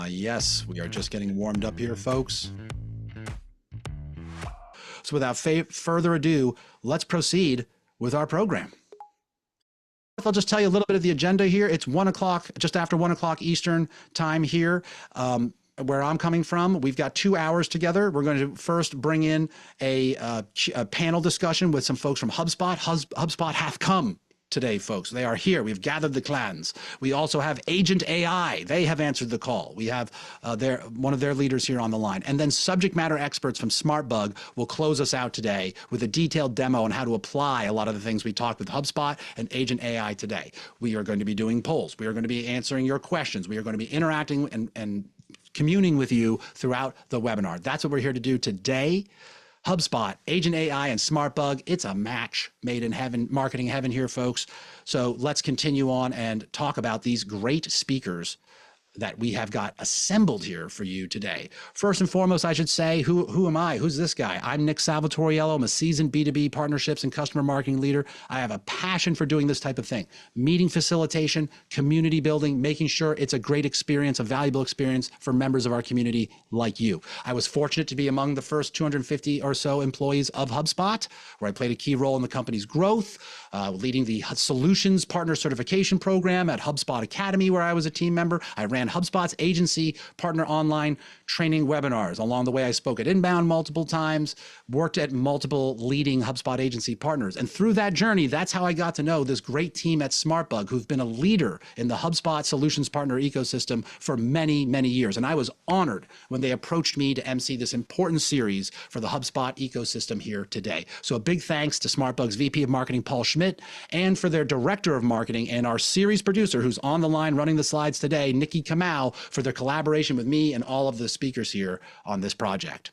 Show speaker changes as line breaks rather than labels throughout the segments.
Yes, we are just getting warmed up here, folks. So without further ado, let's proceed with our program. I'll just tell you a little bit of the agenda here. It's 1 o'clock, just after 1 o'clock Eastern time here. Where I'm coming from, we've got 2 hours together. We're going to first bring in a panel discussion with some folks from HubSpot. HubSpot hath come today, folks. They are here. We've gathered the clans. We also have Agent.AI. They have answered the call. We have one of their leaders here on the line. And then subject matter experts from SmartBug will close us out today with a detailed demo on how to apply a lot of the things we talked with HubSpot and Agent.AI today. We are going to be doing polls. We are going to be answering your questions. We are going to be interacting and communing with you throughout the webinar. That's what we're here to do today. HubSpot, Agent.AI, and SmartBug, it's a match made in heaven, marketing heaven here, folks. So let's continue on and talk about these great speakers that we have got assembled here for you today. First and foremost, I should say, who am I? Who's this guy? I'm Nick Salvatoriello. I'm a seasoned B2B partnerships and customer marketing leader. I have a passion for doing this type of thing. Meeting facilitation, community building, making sure it's a great experience, a valuable experience for members of our community like you. I was fortunate to be among the first 250 or so employees of HubSpot, where I played a key role in the company's growth, leading the Solutions Partner Certification Program at HubSpot Academy, where I was a team member. I ran HubSpot's agency partner online training webinars. Along the way, I spoke at Inbound multiple times, worked at multiple leading HubSpot agency partners. And through that journey, that's how I got to know this great team at SmartBug, who've been a leader in the HubSpot solutions partner ecosystem for many, many years. And I was honored when they approached me to MC this important series for the HubSpot ecosystem here today. So a big thanks to SmartBug's VP of Marketing, Paul Schmidt, and for their Director of Marketing and our series producer, who's on the line running the slides today, Nikki Kamau, for their collaboration with me and all of the speakers here on this project.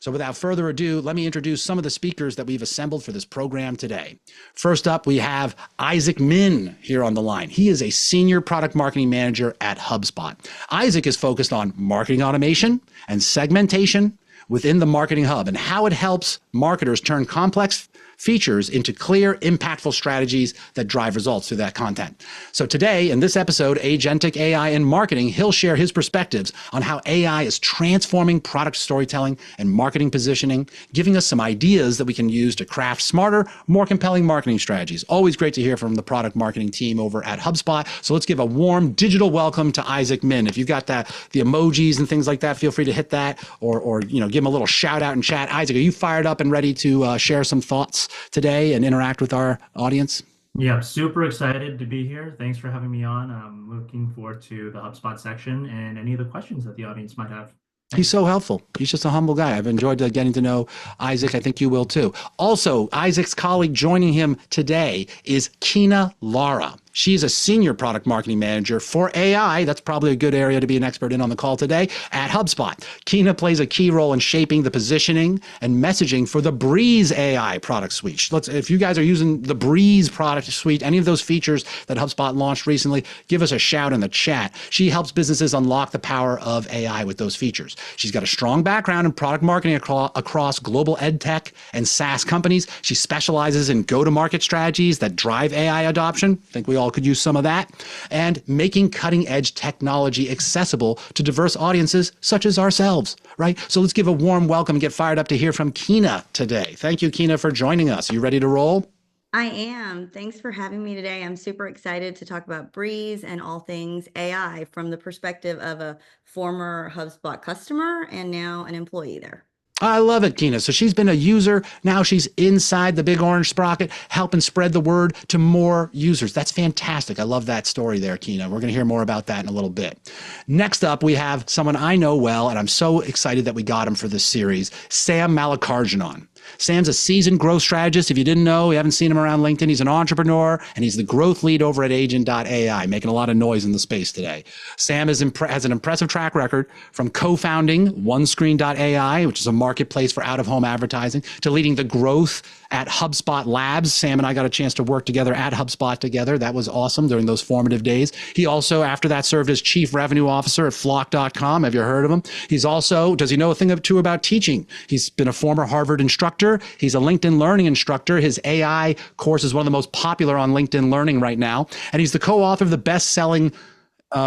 So without further ado, let me introduce some of the speakers that we've assembled for this program today. First up, we have Isaac Min here on the line. He is a senior product marketing manager at HubSpot. Isaac is focused on marketing automation and segmentation within the Marketing Hub and how it helps marketers turn complex features into clear, impactful strategies that drive results through that content. So today, in this episode, Agentic AI in Marketing, he'll share his perspectives on how AI is transforming product storytelling and marketing positioning, giving us some ideas that we can use to craft smarter, more compelling marketing strategies. Always great to hear from the product marketing team over at HubSpot. So let's give a warm digital welcome to Isaac Min. If you've got the emojis and things like that, feel free to hit that or give him a little shout out in chat. Isaac, are you fired up and ready to share some thoughts today and interact with our audience?
Yeah, super excited to be here. Thanks for having me on. I'm looking forward to the HubSpot section and any of the questions that the audience might have.
He's so helpful. He's just a humble guy. I've enjoyed getting to know Isaac. I think you will too. Also, Isaac's colleague joining him today is Kina Lara. She's a senior product marketing manager for AI. That's probably a good area to be an expert in on the call today at HubSpot. Kina plays a key role in shaping the positioning and messaging for the Breeze AI product suite. If you guys are using the Breeze product suite, any of those features that HubSpot launched recently, give us a shout in the chat. She helps businesses unlock the power of AI with those features. She's got a strong background in product marketing across global ed tech and SaaS companies. She specializes in go-to-market strategies that drive AI adoption. I think we all could use some of that, and making cutting edge technology accessible to diverse audiences such as ourselves, right? So let's give a warm welcome and get fired up to hear from Kina today. Thank you, Kina, for joining us. You ready to roll?
I am. Thanks for having me today. I'm super excited to talk about Breeze and all things AI from the perspective of a former HubSpot customer and now an employee there.
I love it, Kina. So she's been a user. Now she's inside the big orange sprocket, helping spread the word to more users. That's fantastic. I love that story there, Kina. We're going to hear more about that in a little bit. Next up, we have someone I know well, and I'm so excited that we got him for this series, Sam Mallikarjunan. Sam's a seasoned growth strategist. If you didn't know, you haven't seen him around LinkedIn, he's an entrepreneur, and he's the growth lead over at Agent.AI, making a lot of noise in the space today. Sam has an impressive track record from co-founding OneScreen.ai, which is a marketplace for out-of-home advertising, to leading the growth at HubSpot Labs. Sam and I got a chance to work together at HubSpot together. That was awesome during those formative days. He also, after that, served as Chief Revenue Officer at Flock.com. Have you heard of him? He's also, does he know a thing or two about teaching? He's been a former Harvard instructor. He's a LinkedIn Learning instructor. His AI course is one of the most popular on LinkedIn Learning right now. And he's the co-author of the best-selling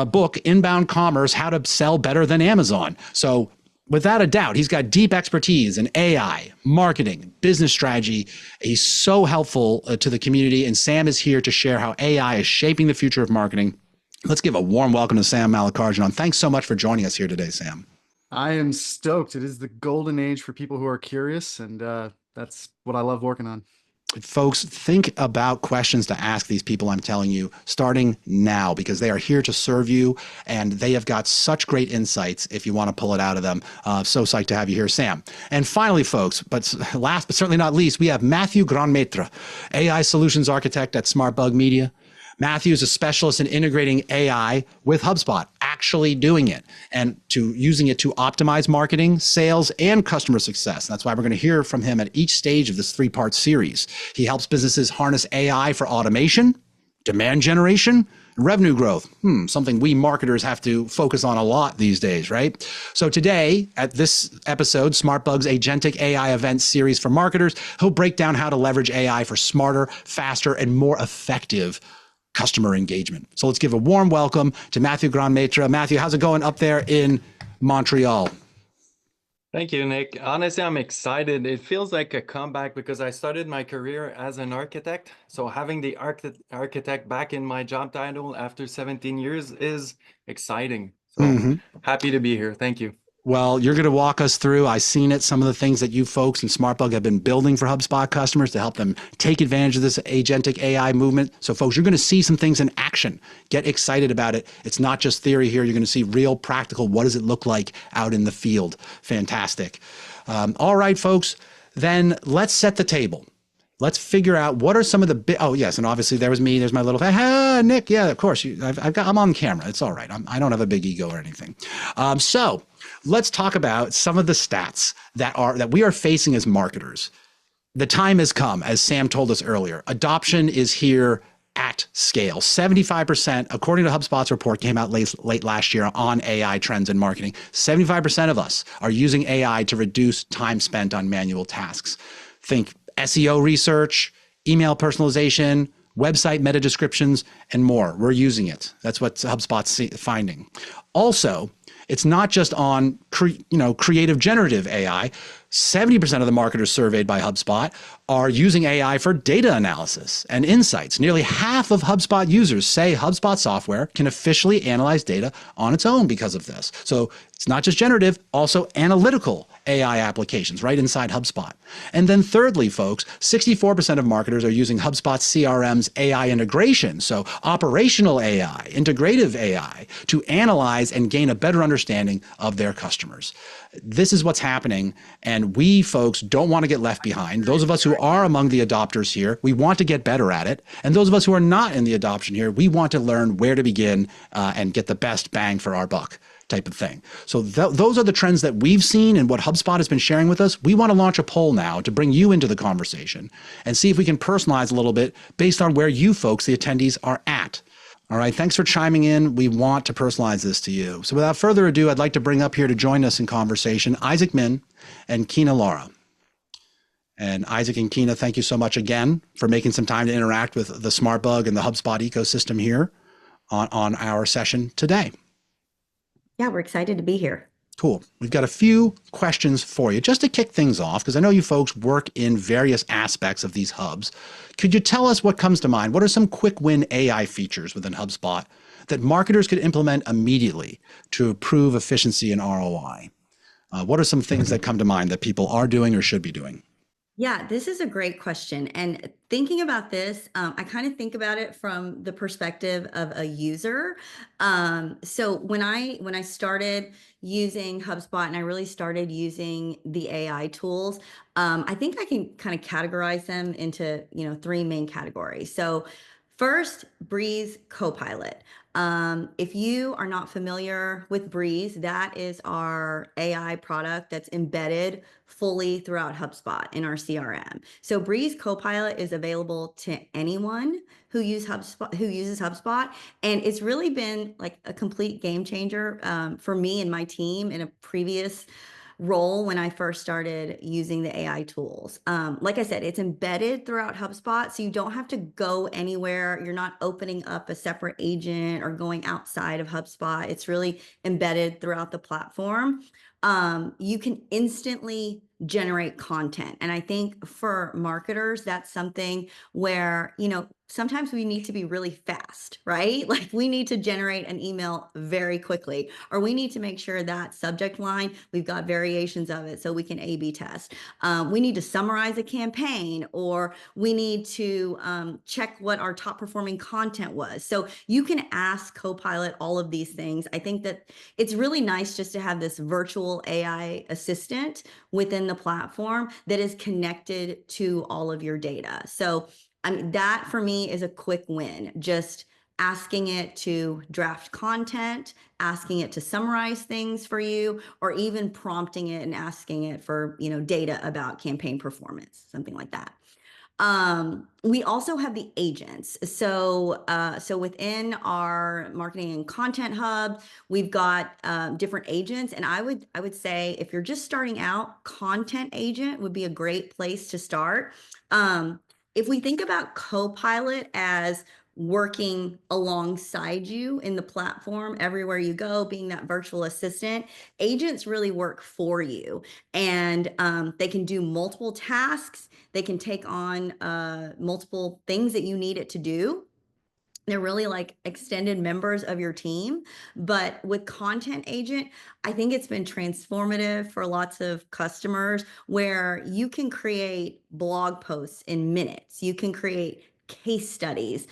book, Inbound Commerce, How to Sell Better Than Amazon. So without a doubt, he's got deep expertise in AI, marketing, business strategy. He's so helpful to the community. And Sam is here to share how AI is shaping the future of marketing. Let's give a warm welcome to Sam Mallikarjunan. Thanks so much for joining us here today, Sam.
I am stoked. It is the golden age for people who are curious, and that's what I love working on.
Folks, think about questions to ask these people, I'm telling you, starting now, because they are here to serve you, and they have got such great insights if you want to pull it out of them. So psyched to have you here, Sam. And finally, folks, but last but certainly not least, we have Mathieu Grandmaître, AI Solutions Architect at SmartBug Media. Mathieu is a specialist in integrating AI with HubSpot, actually doing it and using it to optimize marketing, sales, and customer success. That's why we're going to hear from him at each stage of this three-part series. He helps businesses harness AI for automation, demand generation, and revenue growth. Something we marketers have to focus on a lot these days, right? So today, at this episode, SmartBug's Agentic AI event series for marketers, he'll break down how to leverage AI for smarter, faster, and more effective customer engagement. So let's give a warm welcome to Mathieu Grandmaître. Mathieu, how's it going up there in Montreal?
Thank you, Nick. Honestly, I'm excited. It feels like a comeback because I started my career as an architect. So having the architect back in my job title after 17 years is exciting. So happy to be here. Thank you.
Well, you're going to walk us through, I've seen it, some of the things that you folks in SmartBug have been building for HubSpot customers to help them take advantage of this agentic AI movement. So folks, you're going to see some things in action. Get excited about it. It's not just theory here. You're going to see real practical. What does it look like out in the field? Fantastic. All right, folks, then let's set the table. Let's figure out what are some of the oh yes, and obviously there was me. There's my little Nick. Yeah, of course. I'm on camera. It's all right. I don't have a big ego or anything. So let's talk about some of the stats that we are facing as marketers. The time has come, as Sam told us earlier. Adoption is here at scale. 75%, according to HubSpot's report, came out late last year on AI trends in marketing. 75% of us are using AI to reduce time spent on manual tasks. Think SEO research, email personalization, website meta descriptions, and more. We're using it. That's what HubSpot's finding. Also, it's not just on creative generative AI. 70% of the marketers surveyed by HubSpot are using AI for data analysis and insights. Nearly half of HubSpot users say HubSpot software can officially analyze data on its own because of this. So it's not just generative, also analytical AI applications right inside HubSpot. And then thirdly, folks, 64% of marketers are using HubSpot CRM's AI integration, so operational AI, integrative AI, to analyze and gain a better understanding of their customers. This is what's happening, and we folks don't want to get left behind. Those of us who are among the adopters here, we want to get better at it. And those of us who are not in the adoption here, we want to learn where to begin and get the best bang for our buck type of thing. So those are the trends that we've seen and what HubSpot has been sharing with us. We want to launch a poll now to bring you into the conversation and see if we can personalize a little bit based on where you folks, the attendees, are at. All right, thanks for chiming in. We want to personalize this to you. So without further ado, I'd like to bring up here to join us in conversation, Isaac Min and Kina Lara. And Isaac and Kina, thank you so much again for making some time to interact with the SmartBug and the HubSpot ecosystem here on our session today.
Yeah, we're excited to be here.
Cool. We've got a few questions for you just to kick things off, because I know you folks work in various aspects of these hubs. Could you tell us what comes to mind? What are some quick win AI features within HubSpot that marketers could implement immediately to improve efficiency and ROI? What are some things that come to mind that people are doing or should be doing?
Yeah, this is a great question. And thinking about this, I kind of think about it from the perspective of a user. So when I started using HubSpot and I really started using the AI tools, I think I can kind of categorize them into, three main categories. So first, Breeze Copilot. If you are not familiar with Breeze, that is our AI product that's embedded fully throughout HubSpot in our CRM. So Breeze Copilot is available to anyone who uses HubSpot, and it's really been like a complete game changer for me and my team in a previous role when I first started using the AI tools. Like I said, it's embedded throughout HubSpot, so you don't have to go anywhere. You're not opening up a separate agent or going outside of HubSpot. It's really embedded throughout the platform. You can instantly generate content. And I think for marketers, that's something where, sometimes we need to be really fast, right? Like we need to generate an email very quickly, or we need to make sure that subject line, we've got variations of it so we can A/B test. We need to summarize a campaign, or we need to check what our top performing content was. So you can ask Copilot all of these things. I think that it's really nice just to have this virtual AI assistant within the platform that is connected to all of your data. So that for me is a quick win. Just asking it to draft content, asking it to summarize things for you, or even prompting it and asking it for, data about campaign performance, something like that. We also have the agents. So within our marketing and content hub, we've got different agents. And I would say if you're just starting out, content agent would be a great place to start. If we think about Copilot as working alongside you in the platform everywhere you go, being that virtual assistant, agents really work for you. And they can do multiple tasks. They can take on multiple things that you need it to do. They're really like extended members of your team. But with Content Agent, I think it's been transformative for lots of customers where you can create blog posts in minutes. You can create case studies.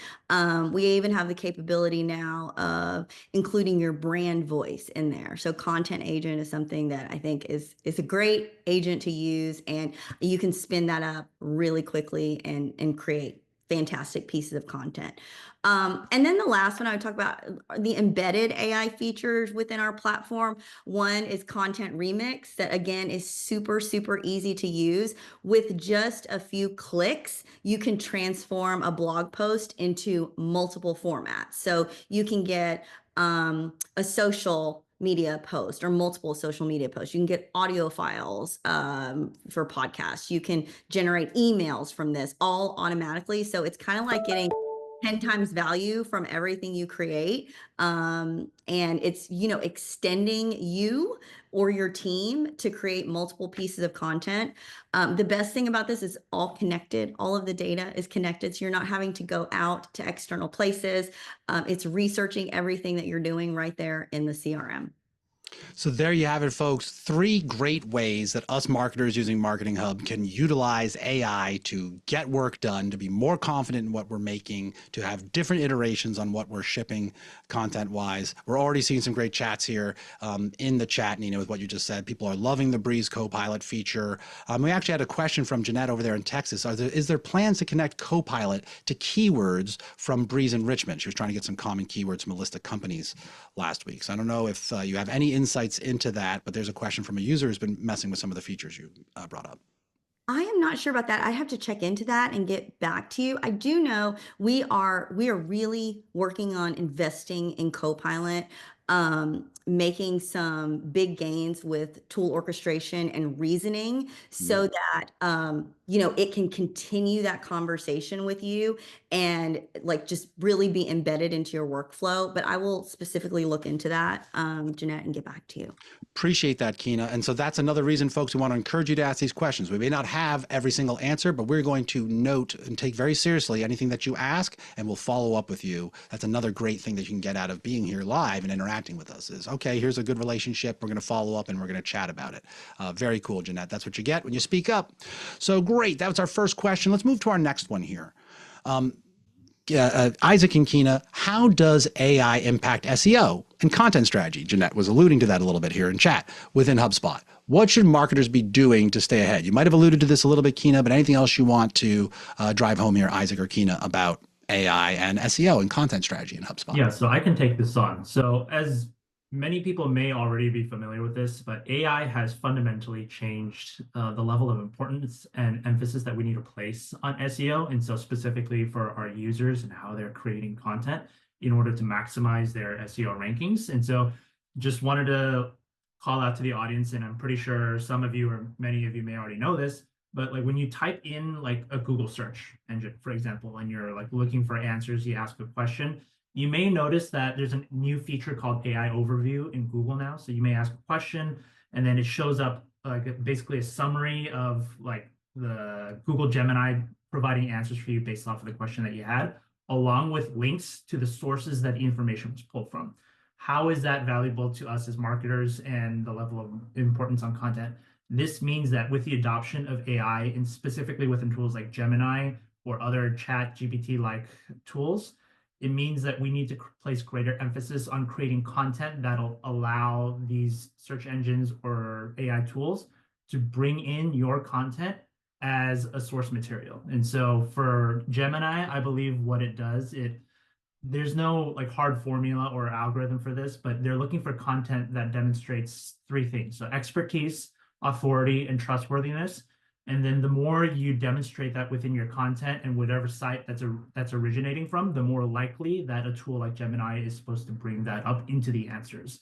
We even have the capability now of including your brand voice in there. So Content Agent is something that I think is a great agent to use, and you can spin that up really quickly and create fantastic pieces of content. And then the last one I would talk about, the embedded AI features within our platform. One is Content Remix, that again is super, super easy to use. With just a few clicks, you can transform a blog post into multiple formats. So you can get a social media post or multiple social media posts. You can get audio files for podcasts. You can generate emails from this all automatically. So it's kind of like getting 10 times value from everything you create. And it's, extending you or your team to create multiple pieces of content. The best thing about this is all connected. All of the data is connected. So you're not having to go out to external places. It's researching everything that you're doing right there in the CRM.
So there you have it, folks. 3 great ways that us marketers using Marketing Hub can utilize AI to get work done, to be more confident in what we're making, to have different iterations on what we're shipping content-wise. We're already seeing some great chats here in the chat, Nina, with what you just said. People are loving the Breeze Copilot feature. We actually had a question from Jeanette over there in Texas. Is there plans to connect Copilot to keywords from Breeze Enrichment? She was trying to get some common keywords from a list of companies last week. So I don't know if you have any insights into that, but there's a question from a user who's been messing with some of the features you brought up.
I am not sure about that. I have to check into that and get back to you. I do know we are really working on investing in Copilot, making some big gains with tool orchestration and reasoning so that, it can continue that conversation with you and like just really be embedded into your workflow. But I will specifically look into that, Jeanette, and get back to you.
Appreciate that, Kina. And so that's another reason, folks, we want to encourage you to ask these questions. We may not have every single answer, but we're going to note and take very seriously anything that you ask, and we'll follow up with you. That's another great thing that you can get out of being here live and interacting with us is, okay, here's a good relationship. We're going to follow up and we're going to chat about it. Very cool, Jeanette. That's what you get when you speak up. So great. That was our first question. Let's move to our next one here. Isaac and Kina, how does AI impact SEO and content strategy? Jeanette was alluding to that a little bit here in chat within HubSpot. What should marketers be doing to stay ahead? You might have alluded to this a little bit, Kina, but anything else you want to drive home here, Isaac or Kina, about AI and SEO and content strategy in HubSpot?
Yeah, so I can take this on. So as many people may already be familiar with this, but AI has fundamentally changed the level of importance and emphasis that we need to place on SEO. And so specifically for our users and how they're creating content in order to maximize their SEO rankings. And so just wanted to call out to the audience, and I'm pretty sure some of you or many of you may already know this, but like when you type in like a Google search engine, for example, and you're like looking for answers, you ask a question, you may notice that there's a new feature called AI Overview in Google now. So you may ask a question, and then it shows up like basically a summary of like the Google Gemini providing answers for you based off of the question that you had, along with links to the sources that the information was pulled from. How is that valuable to us as marketers and the level of importance on content? This means that with the adoption of AI, and specifically within tools like Gemini or other chat GPT-like tools, it means that we need to place greater emphasis on creating content that'll allow these search engines or AI tools to bring in your content as a source material. And so for Gemini, I believe what it does, there's no like hard formula or algorithm for this, but they're looking for content that demonstrates three things. So expertise, authority, and trustworthiness. And then the more you demonstrate that within your content and whatever site that's originating from, the more likely that a tool like Gemini is supposed to bring that up into the answers.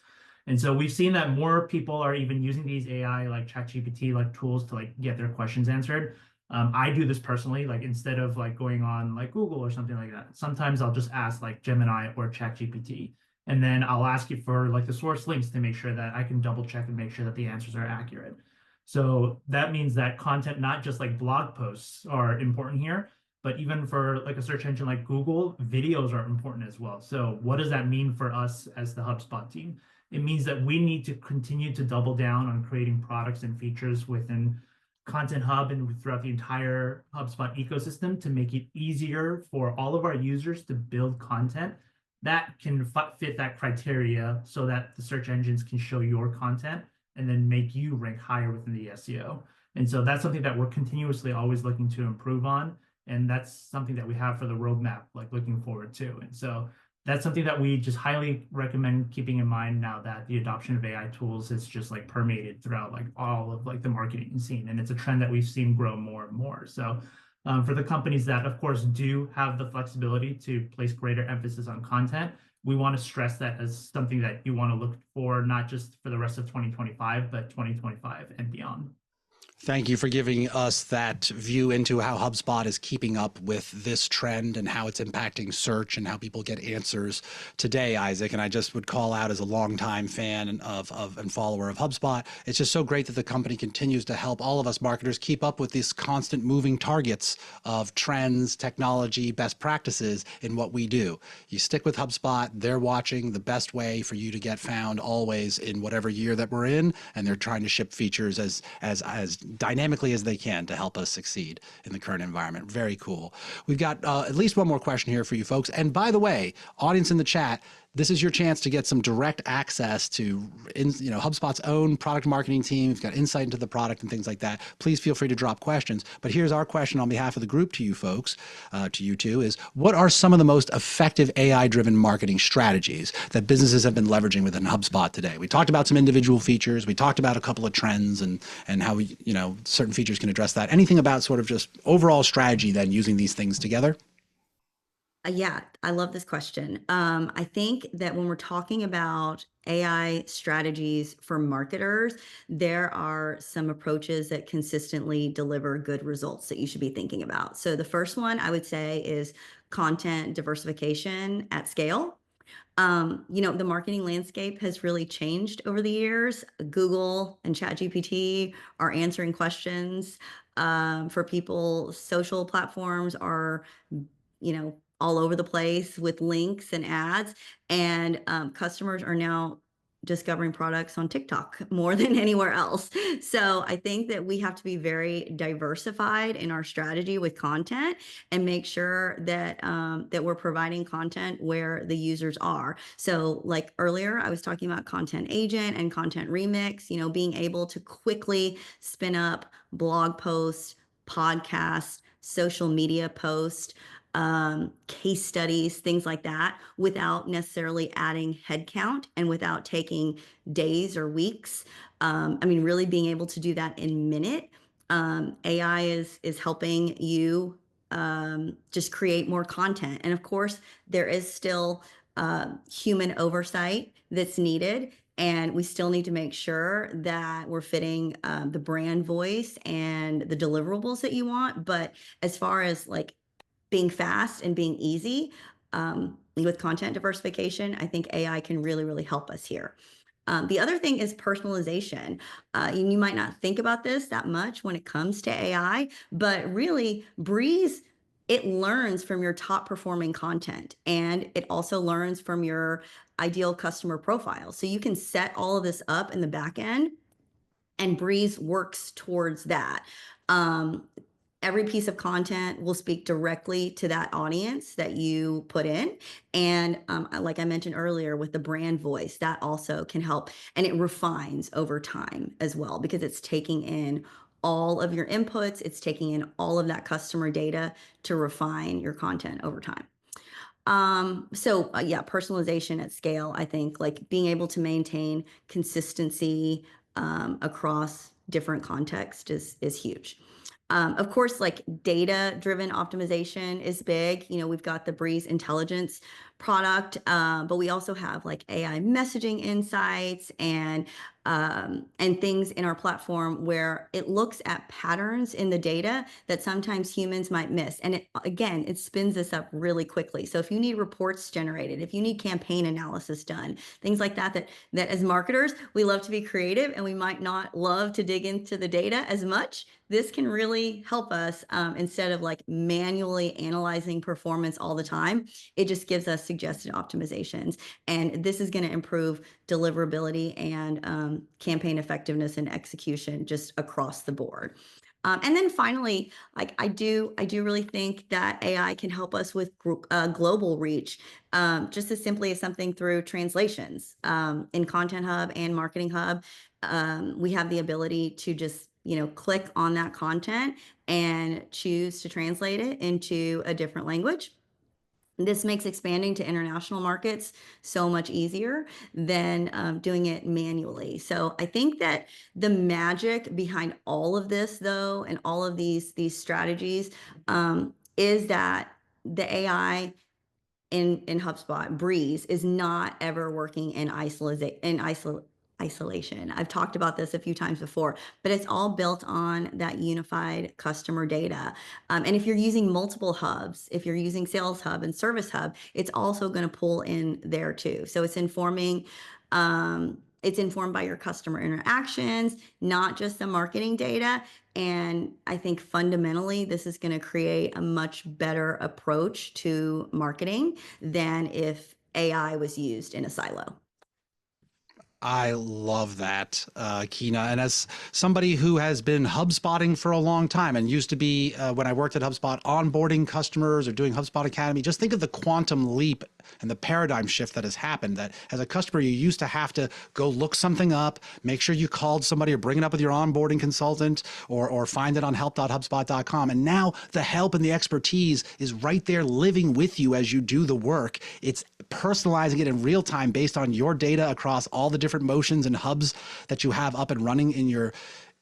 And so we've seen that more people are even using these AI like ChatGPT like tools to like get their questions answered. I do this personally, like instead of like going on like Google or something like that. Sometimes I'll just ask like Gemini or ChatGPT, and then I'll ask you for like the source links to make sure that I can double check and make sure that the answers are accurate. So that means that content, not just like blog posts are important here, but even for like a search engine like Google, videos are important as well. So what does that mean for us as the HubSpot team? It means that we need to continue to double down on creating products and features within Content Hub and throughout the entire HubSpot ecosystem to make it easier for all of our users to build content that can fit that criteria so that the search engines can show your content and then make you rank higher within the SEO. And so that's something that we're continuously always looking to improve on. And that's something that we have for the roadmap, like looking forward to. And so that's something that we just highly recommend keeping in mind now that the adoption of AI tools is just like permeated throughout like all of like the marketing scene. And it's a trend that we've seen grow more and more. So for the companies that of course do have the flexibility to place greater emphasis on content, we want to stress that as something that you want to look for, not just for the rest of 2025, but 2025 and beyond.
Thank you for giving us that view into how HubSpot is keeping up with this trend and how it's impacting search and how people get answers today, Isaac. And I just would call out as a longtime fan and follower of HubSpot. It's just so great that the company continues to help all of us marketers keep up with these constant moving targets of trends, technology, best practices in what we do. You stick with HubSpot, they're watching the best way for you to get found always in whatever year that we're in, and they're trying to ship features as dynamically as they can to help us succeed in the current environment. Very cool. We've got at least one more question here for you folks. And by the way, audience in the chat, this is your chance to get some direct access to HubSpot's own product marketing team. You've got insight into the product and things like that. Please feel free to drop questions. But here's our question on behalf of the group to you folks, to you two, is what are some of the most effective AI-driven marketing strategies that businesses have been leveraging within HubSpot today? We talked about some individual features. We talked about a couple of trends and how we, certain features can address that. Anything about sort of just overall strategy then using these things together?
Yeah, I love this question. I think that when we're talking about AI strategies for marketers, there are some approaches that consistently deliver good results that you should be thinking about. So the first one I would say is content diversification at scale. The marketing landscape has really changed over the years. Google and ChatGPT are answering questions for people. Social platforms are, all over the place with links and ads, and customers are now discovering products on TikTok more than anywhere else. So I think that we have to be very diversified in our strategy with content and make sure that that we're providing content where the users are. So like earlier, I was talking about Content Agent and Content Remix, being able to quickly spin up blog posts, podcasts, social media posts, case studies, things like that, without necessarily adding headcount and without taking days or weeks. Really being able to do that in minute. AI is helping you just create more content. And of course, there is still human oversight that's needed. and we still need to make sure that we're fitting the brand voice and the deliverables that you want. But as far as like being fast and being easy with content diversification, I think AI can really, really help us here. The other thing is personalization. You might not think about this that much when it comes to AI, but really Breeze, it learns from your top performing content, and it also learns from your ideal customer profile. So you can set all of this up in the back end, and Breeze works towards that. Every piece of content will speak directly to that audience that you put in. And like I mentioned earlier, with the brand voice, that also can help. And it refines over time as well, because it's taking in all of your inputs, it's taking in all of that customer data to refine your content over time. Yeah, personalization at scale, I think, like being able to maintain consistency across different contexts is huge. Of course, like data-driven optimization is big. You know, we've got the Breeze Intelligence product, but we also have like AI messaging insights and things in our platform where it looks at patterns in the data that sometimes humans might miss. And it spins this up really quickly. So if you need reports generated, if you need campaign analysis done, things like that as marketers, we love to be creative and we might not love to dig into the data as much. This can really help us instead of like manually analyzing performance all the time. It just gives us suggested optimizations. And this is going to improve deliverability and campaign effectiveness and execution just across the board. And then finally, like I do really think that AI can help us with global reach, just as simply as something through translations. In Content Hub and Marketing Hub, we have the ability to just click on that content and choose to translate it into a different language. This makes expanding to international markets so much easier than doing it manually. So I think that the magic behind all of this, though, and all of these strategies, is that the AI in HubSpot, Breeze, is not ever working in isolation. I've talked about this a few times before, but it's all built on that unified customer data. And if you're using multiple hubs, if you're using Sales Hub and Service Hub, it's also going to pull in there too. So it's informing. It's informed by your customer interactions, not just the marketing data. And I think fundamentally, this is going to create a much better approach to marketing than if AI was used in a silo.
I love that, Kina. And as somebody who has been HubSpotting for a long time and used to be, when I worked at HubSpot, onboarding customers or doing HubSpot Academy, just think of the quantum leap and the paradigm shift that has happened. That as a customer, you used to have to go look something up, make sure you called somebody or bring it up with your onboarding consultant or find it on help.hubspot.com. And now the help and the expertise is right there living with you as you do the work. It's personalizing it in real time based on your data across all the different motions and hubs that you have up and running in your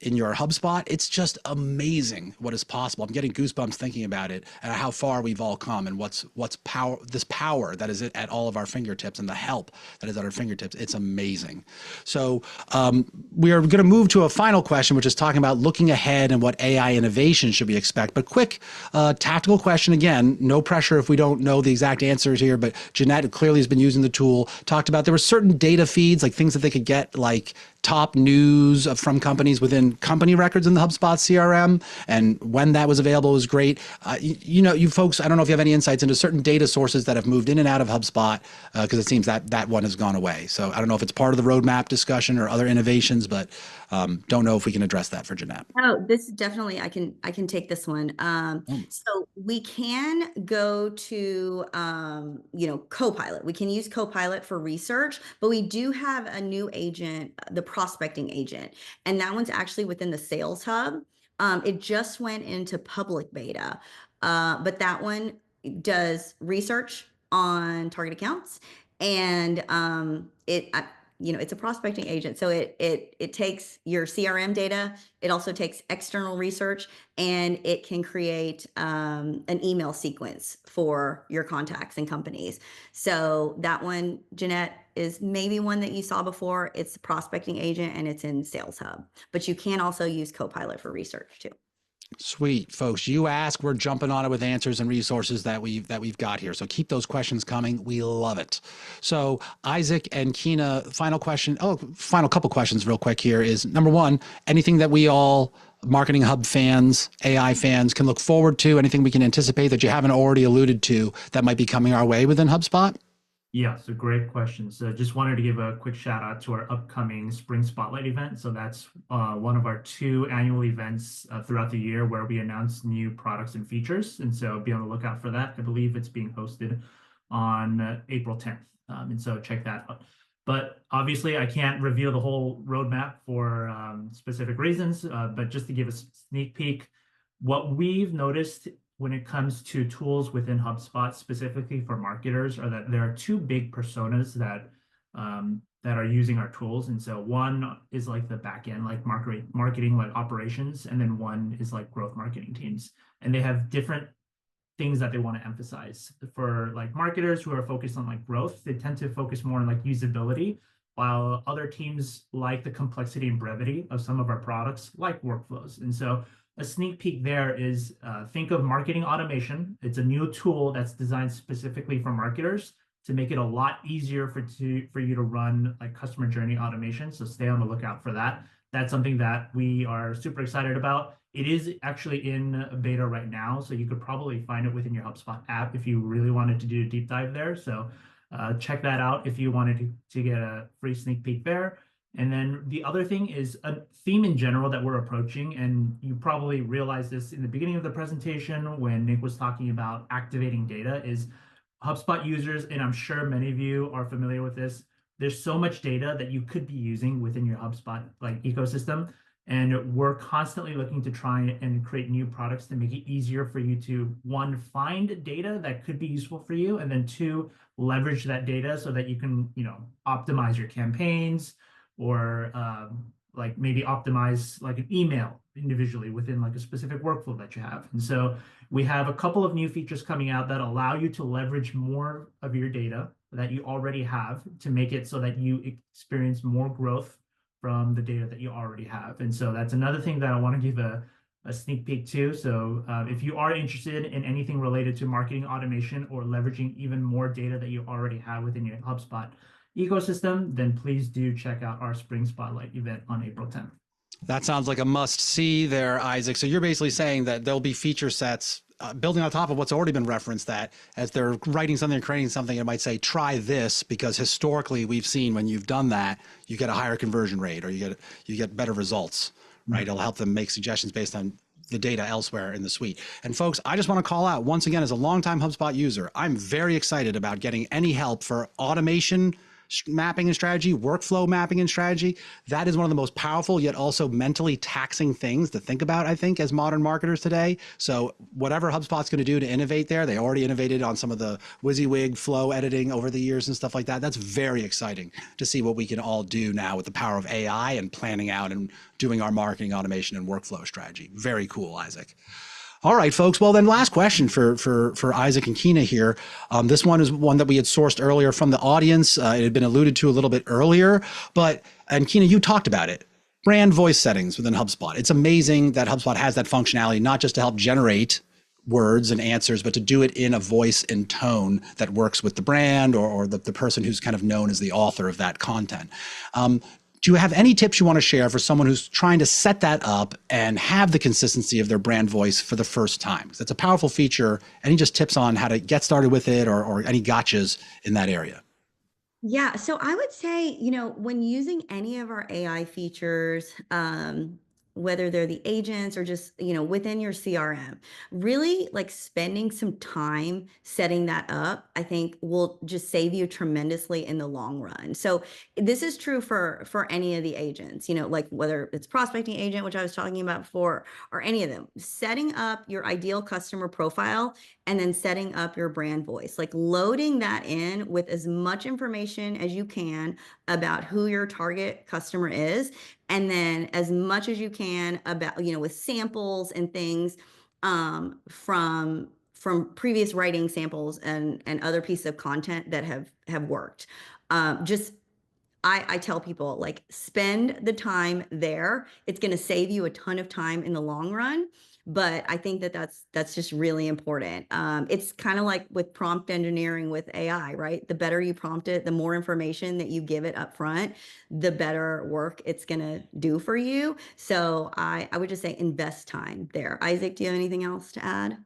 HubSpot. It's just amazing what is possible. I'm getting goosebumps thinking about it and how far we've all come and what's this power that is at all of our fingertips and the help that is at our fingertips. It's amazing. So we are going to move to a final question, which is talking about looking ahead and what AI innovation should we expect. But quick tactical question again, no pressure if we don't know the exact answers here, but Jeanette clearly has been using the tool, talked about there were certain data feeds, like things that they could get, like top news from companies within company records in the HubSpot CRM. And when that was available was great. You folks, I don't know if you have any insights into certain data sources that have moved in and out of HubSpot, because it seems that one has gone away. So I don't know if it's part of the roadmap discussion or other innovations, but don't know if we can address that for Jeanette.
Oh, this definitely, I can take this one. So we can go to, Copilot. We can use Copilot for research, but we do have a new agent, the prospecting agent, and that one's actually within the Sales Hub. It just went into public beta, but that one does research on target accounts, and it's a prospecting agent. So it takes your CRM data. It also takes external research, and it can create an email sequence for your contacts and companies. So that one, Jeanette, is maybe one that you saw before. It's the prospecting agent, and it's in Sales Hub, but you can also use Copilot for research too.
Sweet, folks. You ask, we're jumping on it with answers and resources that we've got here. So keep those questions coming. We love it. So Isaac and Kina, final question. Oh, final couple questions real quick here is, number one, anything that we all Marketing Hub fans, AI fans can look forward to, anything we can anticipate that you haven't already alluded to that might be coming our way within HubSpot?
Yeah, so great question. So just wanted to give a quick shout out to our upcoming Spring Spotlight event. So that's one of our 2 annual events throughout the year where we announce new products and features. And so be on the lookout for that. I believe it's being hosted on April 10th. And so check that out. But obviously, I can't reveal the whole roadmap for specific reasons. But just to give a sneak peek, what we've noticed when it comes to tools within HubSpot, specifically for marketers, are that there are 2 big personas that are using our tools. And so one is like the back end, like marketing, like operations, and then one is like growth marketing teams. And they have different things that they want to emphasize. For like marketers who are focused on like growth, they tend to focus more on like usability, while other teams like the complexity and brevity of some of our products, like workflows. And so a sneak peek there is think of marketing automation. It's a new tool that's designed specifically for marketers to make it a lot easier for you to run like customer journey automation. So stay on the lookout for that. That's something that we are super excited about. It is actually in beta right now, so you could probably find it within your HubSpot app if you really wanted to do a deep dive there. So check that out if you wanted to get a free sneak peek there. And then the other thing is a theme in general that we're approaching, and you probably realized this in the beginning of the presentation when Nick was talking about activating data, is HubSpot users, and I'm sure many of you are familiar with this, there's so much data that you could be using within your HubSpot like ecosystem. And we're constantly looking to try and create new products to make it easier for you to, 1, find data that could be useful for you, and then 2, leverage that data so that you can, optimize your campaigns, or like maybe optimize like an email individually within like a specific workflow that you have. And so we have a couple of new features coming out that allow you to leverage more of your data that you already have to make it so that you experience more growth from the data that you already have. And so that's another thing that I want to give a sneak peek to. So if you are interested in anything related to marketing automation or leveraging even more data that you already have within your HubSpot ecosystem, then please do check out our Spring Spotlight event on April 10th.
That sounds like a must see there, Isaac. So you're basically saying that there'll be feature sets building on top of what's already been referenced, that as they're writing something or creating something, it might say, try this, because historically we've seen when you've done that, you get a higher conversion rate, or you get better results, right? It'll help them make suggestions based on the data elsewhere in the suite. And folks, I just want to call out once again, as a longtime HubSpot user, I'm very excited about getting any help for automation mapping and strategy, workflow mapping and strategy. That is one of the most powerful yet also mentally taxing things to think about, I think, as modern marketers today. So whatever HubSpot's going to do to innovate there, they already innovated on some of the WYSIWYG flow editing over the years and stuff like that. That's very exciting to see what we can all do now with the power of AI and planning out and doing our marketing automation and workflow strategy. Very cool, Isaac. All right, folks. Well, then last question for Isaac and Kina here. This one is one that we had sourced earlier from the audience. It had been alluded to a little bit earlier, and Kina, you talked about it. Brand voice settings within HubSpot. It's amazing that HubSpot has that functionality, not just to help generate words and answers, but to do it in a voice and tone that works with the brand or the person who's kind of known as the author of that content. Do you have any tips you want to share for someone who's trying to set that up and have the consistency of their brand voice for the first time? Because it's a powerful feature. Any just tips on how to get started with it, or any gotchas in that area?
Yeah, so I would say, when using any of our AI features, whether they're the agents or just, within your CRM, really like spending some time setting that up, I think will just save you tremendously in the long run. So this is true for any of the agents, like whether it's prospecting agent, which I was talking about before, or any of them, setting up your ideal customer profile and then setting up your brand voice, like loading that in with as much information as you can about who your target customer is. And then as much as you can about, with samples and things from previous writing samples and other pieces of content that have worked. I tell people, like, spend the time there. It's going to save you a ton of time in the long run. But I think that's just really important. It's kind of like with prompt engineering with AI, right? The better you prompt it, the more information that you give it up front, the better work it's going to do for you. So I would just say invest time there. Isaac, do you have anything else to add?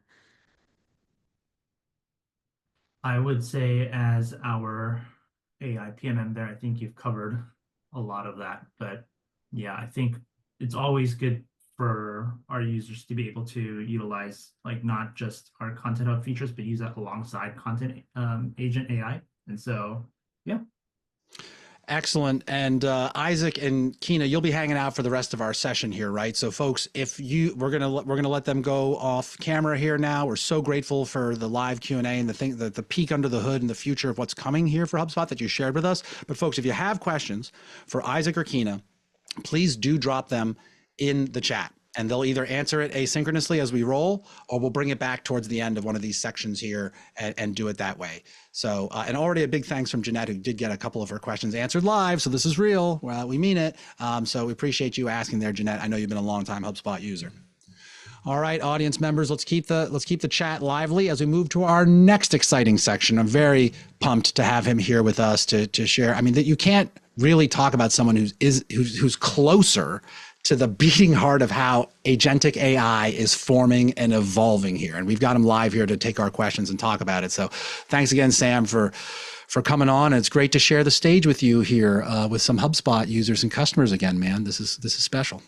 I would say as our AI PMM there, I think you've covered a lot of that. But yeah, I think it's always good for our users to be able to utilize like not just our Content Hub features, but use that alongside Content Agent AI. And so, yeah.
Excellent. And Isaac and Kina, you'll be hanging out for the rest of our session here, right? So folks, we're gonna let them go off camera here now. We're so grateful for the live Q&A and the peek under the hood and the future of what's coming here for HubSpot that you shared with us. But folks, if you have questions for Isaac or Kina, please do drop them in the chat, and they'll either answer it asynchronously as we roll, or we'll bring it back towards the end of one of these sections here and do it that way. So, and already a big thanks from Jeanette, who did get a couple of her questions answered live. So this is real. Well, we mean it. So we appreciate you asking there, Jeanette. I know you've been a long time HubSpot user. All right, audience members, let's keep the chat lively as we move to our next exciting section. I'm very pumped to have him here with us to share. I mean, that you can't really talk about someone who's closer to the beating heart of how agentic AI is forming and evolving here. And we've got him live here to take our questions and talk about it. So thanks again, Sam, for coming on. And it's great to share the stage with you here with some HubSpot users and customers again, man. This is special.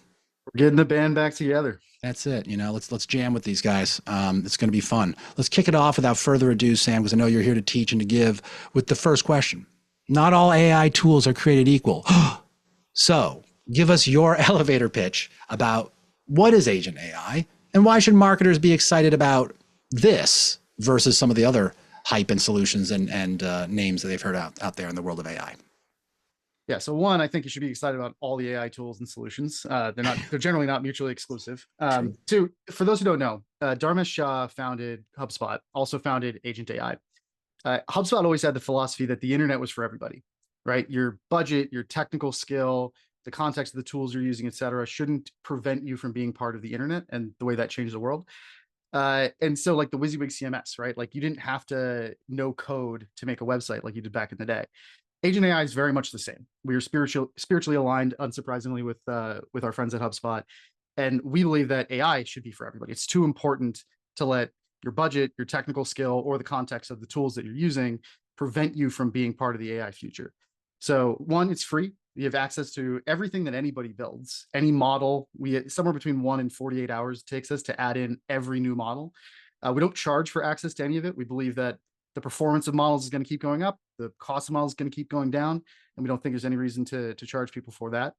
We're getting the band back together.
That's it. Let's jam with these guys. It's going to be fun. Let's kick it off without further ado, Sam, because I know you're here to teach and to give, with the first question. Not all AI tools are created equal. So give us your elevator pitch about what is Agent AI and why should marketers be excited about this versus some of the other hype and solutions and names that they've heard out there in the world of AI.
Yeah. So one, I think you should be excited about all the AI tools and solutions. They're generally not mutually exclusive. Two, for those who don't know, Dharmesh Shah founded HubSpot, also founded Agent.AI. HubSpot always had the philosophy that the internet was for everybody, right? Your budget, your technical skill, the context of the tools you're using, et cetera, shouldn't prevent you from being part of the internet and the way that changed the world. And so like the WYSIWYG CMS, right? Like you didn't have to know code to make a website like you did back in the day. Agent AI is very much the same. We are spiritually aligned, unsurprisingly, with our friends at HubSpot. And we believe that AI should be for everybody. It's too important to let your budget, your technical skill, or the context of the tools that you're using prevent you from being part of the AI future. So one, it's free. You have access to everything that anybody builds, any model. Somewhere between 1 and 48 hours it takes us to add in every new model. We don't charge for access to any of it. We believe that the performance of models is going to keep going up. The cost of models is going to keep going down. And we don't think there's any reason to charge people for that.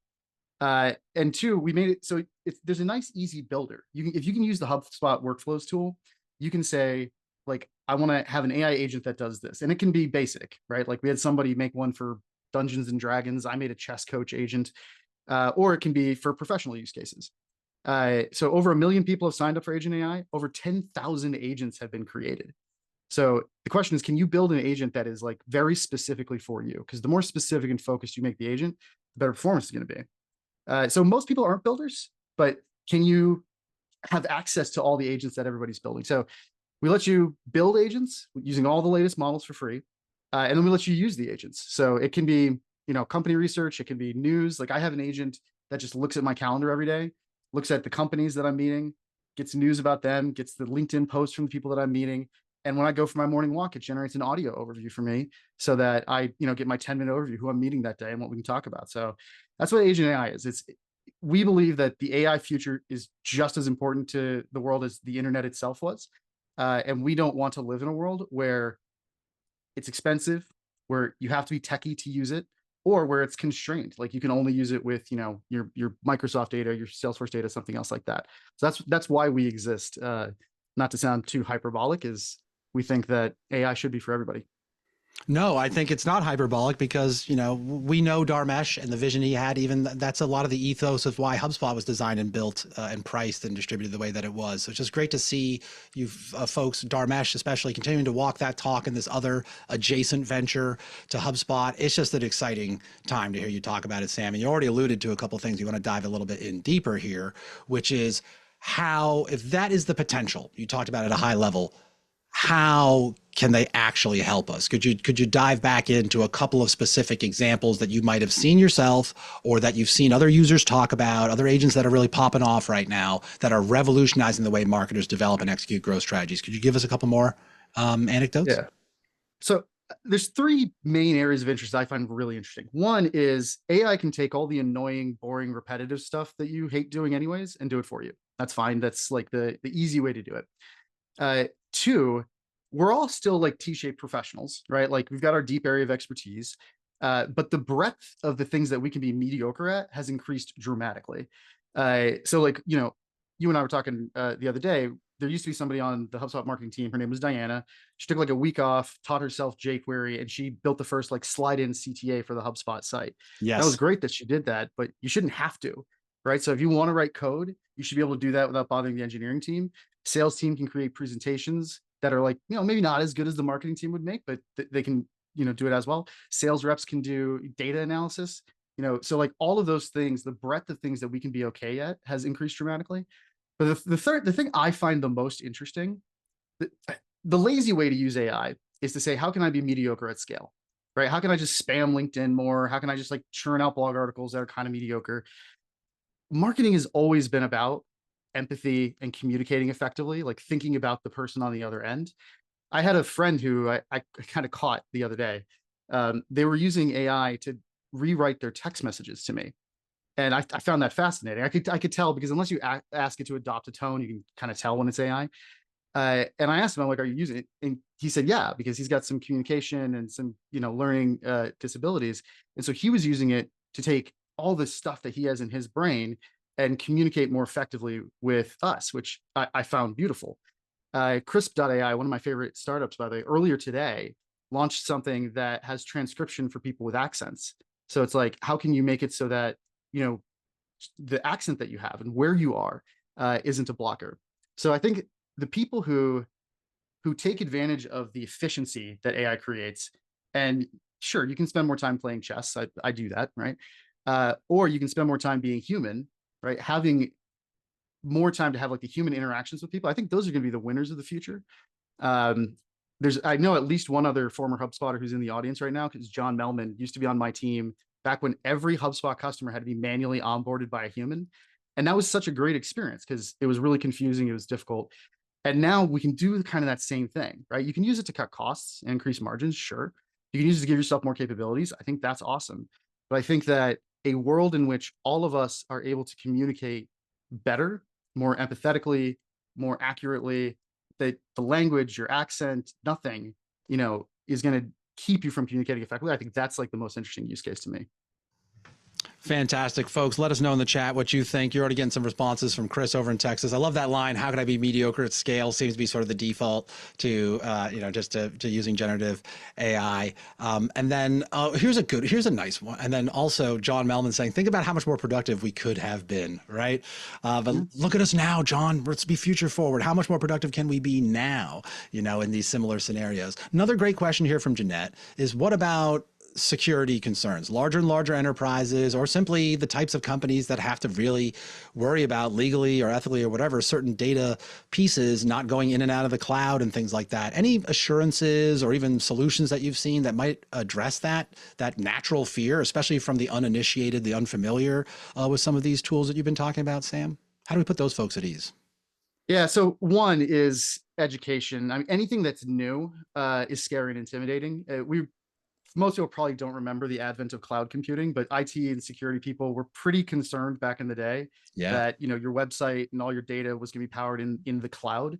And two, we made it so there's a nice, easy builder. If you can use the HubSpot workflows tool, you can say, like, I want to have an AI agent that does this. And it can be basic, right? Like we had somebody make one for Dungeons and Dragons. I made a chess coach agent, or it can be for professional use cases. So over 1 million people have signed up for Agent AI. Over 10,000 agents have been created. So the question is, can you build an agent that is like very specifically for you? Because the more specific and focused you make the agent, the better performance is going to be. So most people aren't builders, but can you have access to all the agents that everybody's building? So we let you build agents using all the latest models for free. And then we let you use the agents. So it can be, company research. It can be news. Like I have an agent that just looks at my calendar every day, looks at the companies that I'm meeting, gets news about them, gets the LinkedIn posts from the people that I'm meeting. And when I go for my morning walk, it generates an audio overview for me so that I, get my 10-minute overview, who I'm meeting that day and what we can talk about. So that's what Agent AI is. we believe that the AI future is just as important to the world as the internet itself was. And we don't want to live in a world where it's expensive, where you have to be techie to use it, or where it's constrained. Like you can only use it with, you know, your Microsoft data, your Salesforce data, something else like that. So that's why we exist. Not to sound too hyperbolic, is we think that AI should be for everybody.
No, I think it's not hyperbolic because, you know, we know Dharmesh and the vision he had. Even that's a lot of the ethos of why HubSpot was designed and built and priced and distributed the way that it was. So it's just great to see you folks, Dharmesh especially, continuing to walk that talk in this other adjacent venture to HubSpot. It's just an exciting time to hear you talk about it, Sam. And you already alluded to a couple of things you want to dive a little bit in deeper here, which is how, if that is the potential, you talked about at a high level, how can they actually help us? Could you dive back into a couple of specific examples that you might have seen yourself or that you've seen other users talk about, other agents that are really popping off right now that are revolutionizing the way marketers develop and execute growth strategies? Could you give us a couple more anecdotes?
Yeah. So there's three main areas of interest I find really interesting. One is AI can take all the annoying, boring, repetitive stuff that you hate doing anyways and do it for you. That's fine. That's like the easy way to do it. Two, we're all still like T-shaped professionals, right? Like we've got our deep area of expertise, but the breadth of the things that we can be mediocre at has increased dramatically. So like, you know, you and I were talking the other day, there used to be somebody on the HubSpot marketing team. Her name was Diana. She took like a week off, taught herself jQuery, and she built the first like slide-in CTA for the HubSpot site.
Yes.
That was great that she did that, but you shouldn't have to, right? So if you want to write code, you should be able to do that without bothering the engineering team. Sales team can create presentations that are like, you know, maybe not as good as the marketing team would make, but they can, you know, do it as well. Sales reps can do data analysis, you know, so like all of those things, the breadth of things that we can be okay at has increased dramatically. But the thing I find the most interesting, the lazy way to use AI is to say, how can I be mediocre at scale, right? How can I just spam LinkedIn more? How can I just like churn out blog articles that are kind of mediocre? Marketing has always been about empathy and communicating effectively, like thinking about the person on the other end. I had a friend who I kind of caught the other day. They were using AI to rewrite their text messages to me. And I found that fascinating. I could tell because unless you ask it to adopt a tone, you can kind of tell when it's AI. And I asked him, I'm like, are you using it? And he said, yeah, because he's got some communication and some, you know, learning disabilities. And so he was using it to take all this stuff that he has in his brain and communicate more effectively with us, which I found beautiful. Crisp.ai, one of my favorite startups, by the way, earlier today, launched something that has transcription for people with accents. So it's like, how can you make it so that, you know, the accent that you have and where you are isn't a blocker? So I think the people who take advantage of the efficiency that AI creates, and sure, you can spend more time playing chess. I do that, right? Or you can spend more time being human, right? Having more time to have like the human interactions with people. I think those are going to be the winners of the future. I know at least one other former HubSpotter who's in the audience right now, because John Melman used to be on my team back when every HubSpot customer had to be manually onboarded by a human. And that was such a great experience because it was really confusing. It was difficult. And now we can do kind of that same thing, right? You can use it to cut costs and increase margins. Sure. You can use it to give yourself more capabilities. I think that's awesome. But I think that a world in which all of us are able to communicate better, more empathetically, more accurately, that the language, your accent, nothing, you know, is going to keep you from communicating effectively. I think that's like the most interesting use case to me.
Fantastic, folks. Let us know in the chat what you think. You're already getting some responses from Chris over in Texas. I love that line. How can I be mediocre at scale? Seems to be sort of the default to, you know, just to using generative AI. And then here's a nice one. And then also John Melman saying, think about how much more productive we could have been, right? But look at us now, John. Let's be future forward. How much more productive can we be now, you know, in these similar scenarios? Another great question here from Jeanette is, what about security concerns, larger and larger enterprises, or simply the types of companies that have to really worry about legally or ethically or whatever, certain data pieces not going in and out of the cloud and things like that? Any assurances or even solutions that you've seen that might address that natural fear, especially from the uninitiated, the unfamiliar with some of these tools that you've been talking about, Sam? How do we put those folks at ease?
Yeah, so one is education. I mean, anything that's new is scary and intimidating. most people probably don't remember the advent of cloud computing, but IT and security people were pretty concerned back in the day that, you know, your website and all your data was going to be powered in the cloud.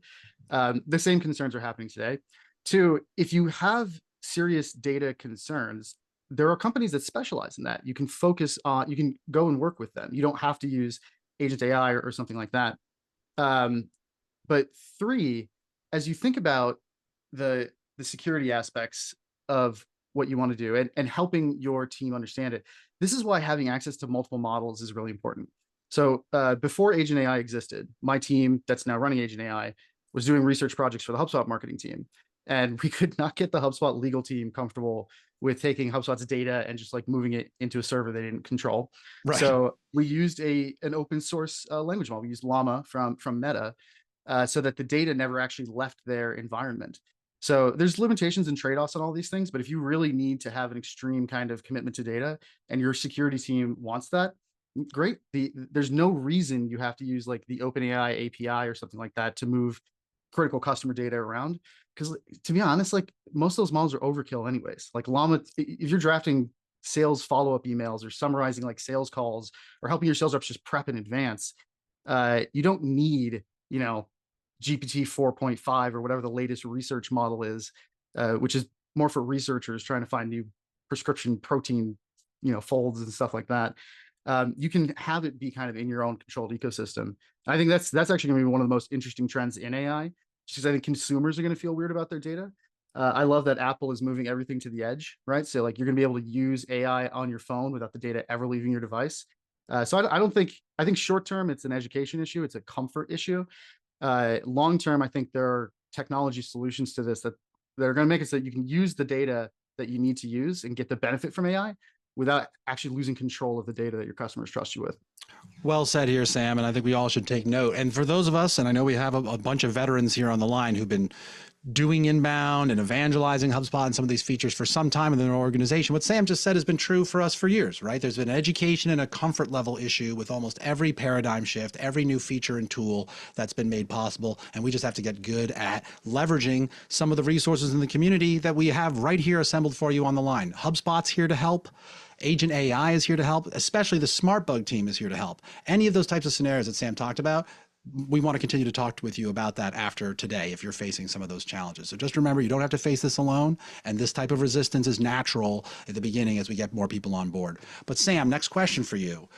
The same concerns are happening today. Two, if you have serious data concerns, there are companies that specialize in that. You can focus on, you can go and work with them. You don't have to use Agent.AI or something like that. But three, as you think about the security aspects of what you want to do and helping your team understand it, this is why having access to multiple models is really important. So before Agent.AI existed, my team that's now running Agent.AI was doing research projects for the HubSpot marketing team. And we could not get the HubSpot legal team comfortable with taking HubSpot's data and just like moving it into a server they didn't control. Right. So we used an open source language model. We used Llama from Meta so that the data never actually left their environment. So there's limitations and trade-offs on all these things, but if you really need to have an extreme kind of commitment to data and your security team wants that, great. There's no reason you have to use like the OpenAI API or something like that to move critical customer data around. Because to be honest, like most of those models are overkill anyways. Like Llama, if you're drafting sales follow-up emails or summarizing like sales calls or helping your sales reps just prep in advance, you don't need, you know, GPT 4.5 or whatever the latest research model is, which is more for researchers trying to find new prescription protein, you know, folds and stuff like that. You can have it be kind of in your own controlled ecosystem. And I think that's actually going to be one of the most interesting trends in AI, because I think consumers are going to feel weird about their data. I love that Apple is moving everything to the edge, right? So like you're going to be able to use AI on your phone without the data ever leaving your device. So I think short term, it's an education issue. It's a comfort issue. Long term, I think there are technology solutions to this that are going to make it so that you can use the data that you need to use and get the benefit from AI without actually losing control of the data that your customers trust you with.
Well said here, Sam. And I think we all should take note. And for those of us, and I know we have a bunch of veterans here on the line who've been doing inbound and evangelizing HubSpot and some of these features for some time in their organization, what Sam just said has been true for us for years, right? There's been an education and a comfort level issue with almost every paradigm shift, every new feature and tool that's been made possible. And we just have to get good at leveraging some of the resources in the community that we have right here assembled for you on the line. HubSpot's here to help. Agent.AI is here to help, especially the SmartBug team is here to help. Any of those types of scenarios that Sam talked about, we want to continue to talk with you about that after today if you're facing some of those challenges. So just remember, you don't have to face this alone, and this type of resistance is natural at the beginning as we get more people on board. But Sam, next question for you.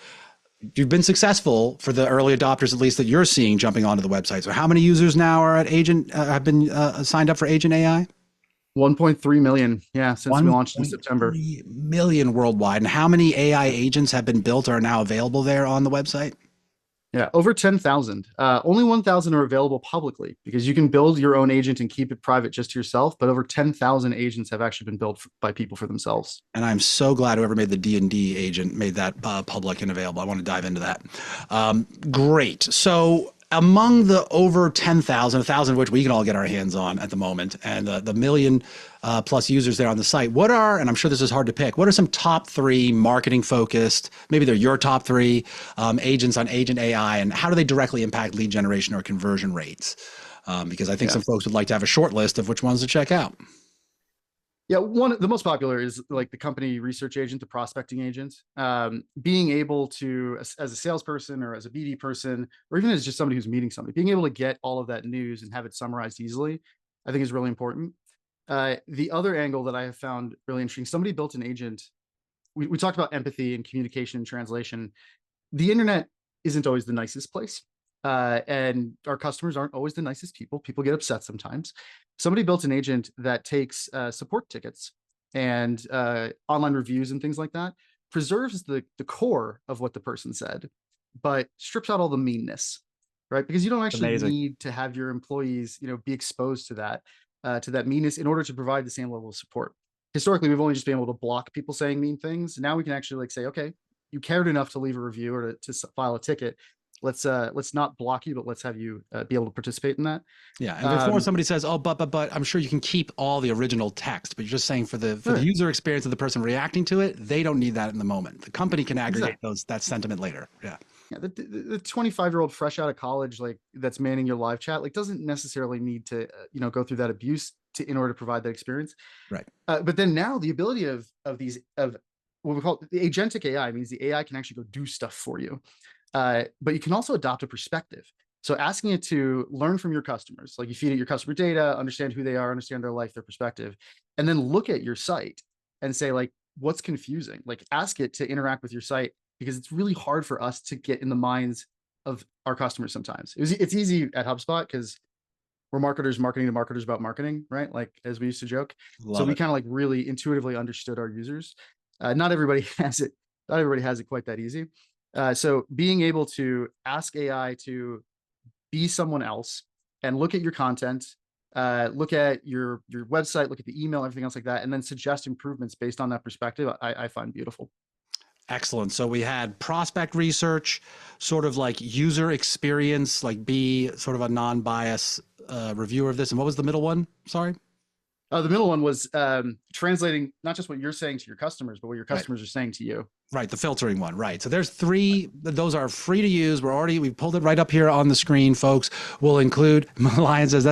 You've been successful for the early adopters, at least that you're seeing jumping onto the website. So how many users now are at have been signed up for Agent.AI?
1.3 million, yeah, since we launched in September.
1.3 million worldwide. And how many AI agents have been built or are now available there on the website?
Yeah, over 10,000. Only 1,000 are available publicly because you can build your own agent and keep it private just to yourself. But over 10,000 agents have actually been built by people for themselves.
And I'm so glad whoever made the D&D agent made that public and available. I want to dive into that. Great. So among the over 10,000, 1,000 of which we can all get our hands on at the moment, and the million plus users there on the site, what are, and I'm sure this is hard to pick, what are some top 3 marketing focused, maybe they're your top 3 agents on Agent.AI, and how do they directly impact lead generation or conversion rates? Because I think some folks would like to have a short list of which ones to check out.
Yeah, the most popular is like the company research agent, the prospecting agent. Being able to, as a salesperson or as a BD person, or even as just somebody who's meeting somebody, being able to get all of that news and have it summarized easily, I think is really important. The other angle that I have found really interesting, somebody built an agent. We talked about empathy and communication and translation. The internet isn't always the nicest place. And our customers aren't always the nicest people. People get upset sometimes. Somebody built an agent that takes support tickets and online reviews and things like that, preserves the core of what the person said, but strips out all the meanness, right? Because you don't actually need to have your employees, you know, be exposed to that meanness in order to provide the same level of support. Historically, we've only just been able to block people saying mean things. Now we can actually like say, okay, you cared enough to leave a review or to file a ticket. Let's not block you, but let's have you be able to participate in that.
Yeah, and before somebody says, "Oh, but," I'm sure you can keep all the original text, but you're just saying for the user experience of the person reacting to it, they don't need that in the moment. The company can aggregate that sentiment later. Yeah.
Yeah, the 25-year-old fresh out of college, like that's manning your live chat, like doesn't necessarily need to go through that abuse in order to provide that experience.
Right.
But then now the ability of what we call the agentic AI means the AI can actually go do stuff for you. But you can also adopt a perspective. So asking it to learn from your customers, like you feed it your customer data, understand who they are, understand their life, their perspective, and then look at your site and say, like, what's confusing? Like, ask it to interact with your site, because it's really hard for us to get in the minds of our customers sometimes. It's easy at HubSpot because we're marketers marketing to marketers about marketing, right? Like, as we used to joke. So we kind of like really intuitively understood our users. Not everybody has it. Not everybody has it quite that easy. So being able to ask AI to be someone else and look at your content, look at your website, look at the email, everything else like that, and then suggest improvements based on that perspective, I find beautiful.
Excellent. So we had prospect research, sort of like user experience, like be sort of a non-bias reviewer of this. And what was the middle one? Sorry.
The middle one was translating not just what you're saying to your customers, but what your customers are saying to you.
Right, the filtering one, right. So there's 3, those are free to use. We pulled it right up here on the screen, folks. We'll include, Lion says,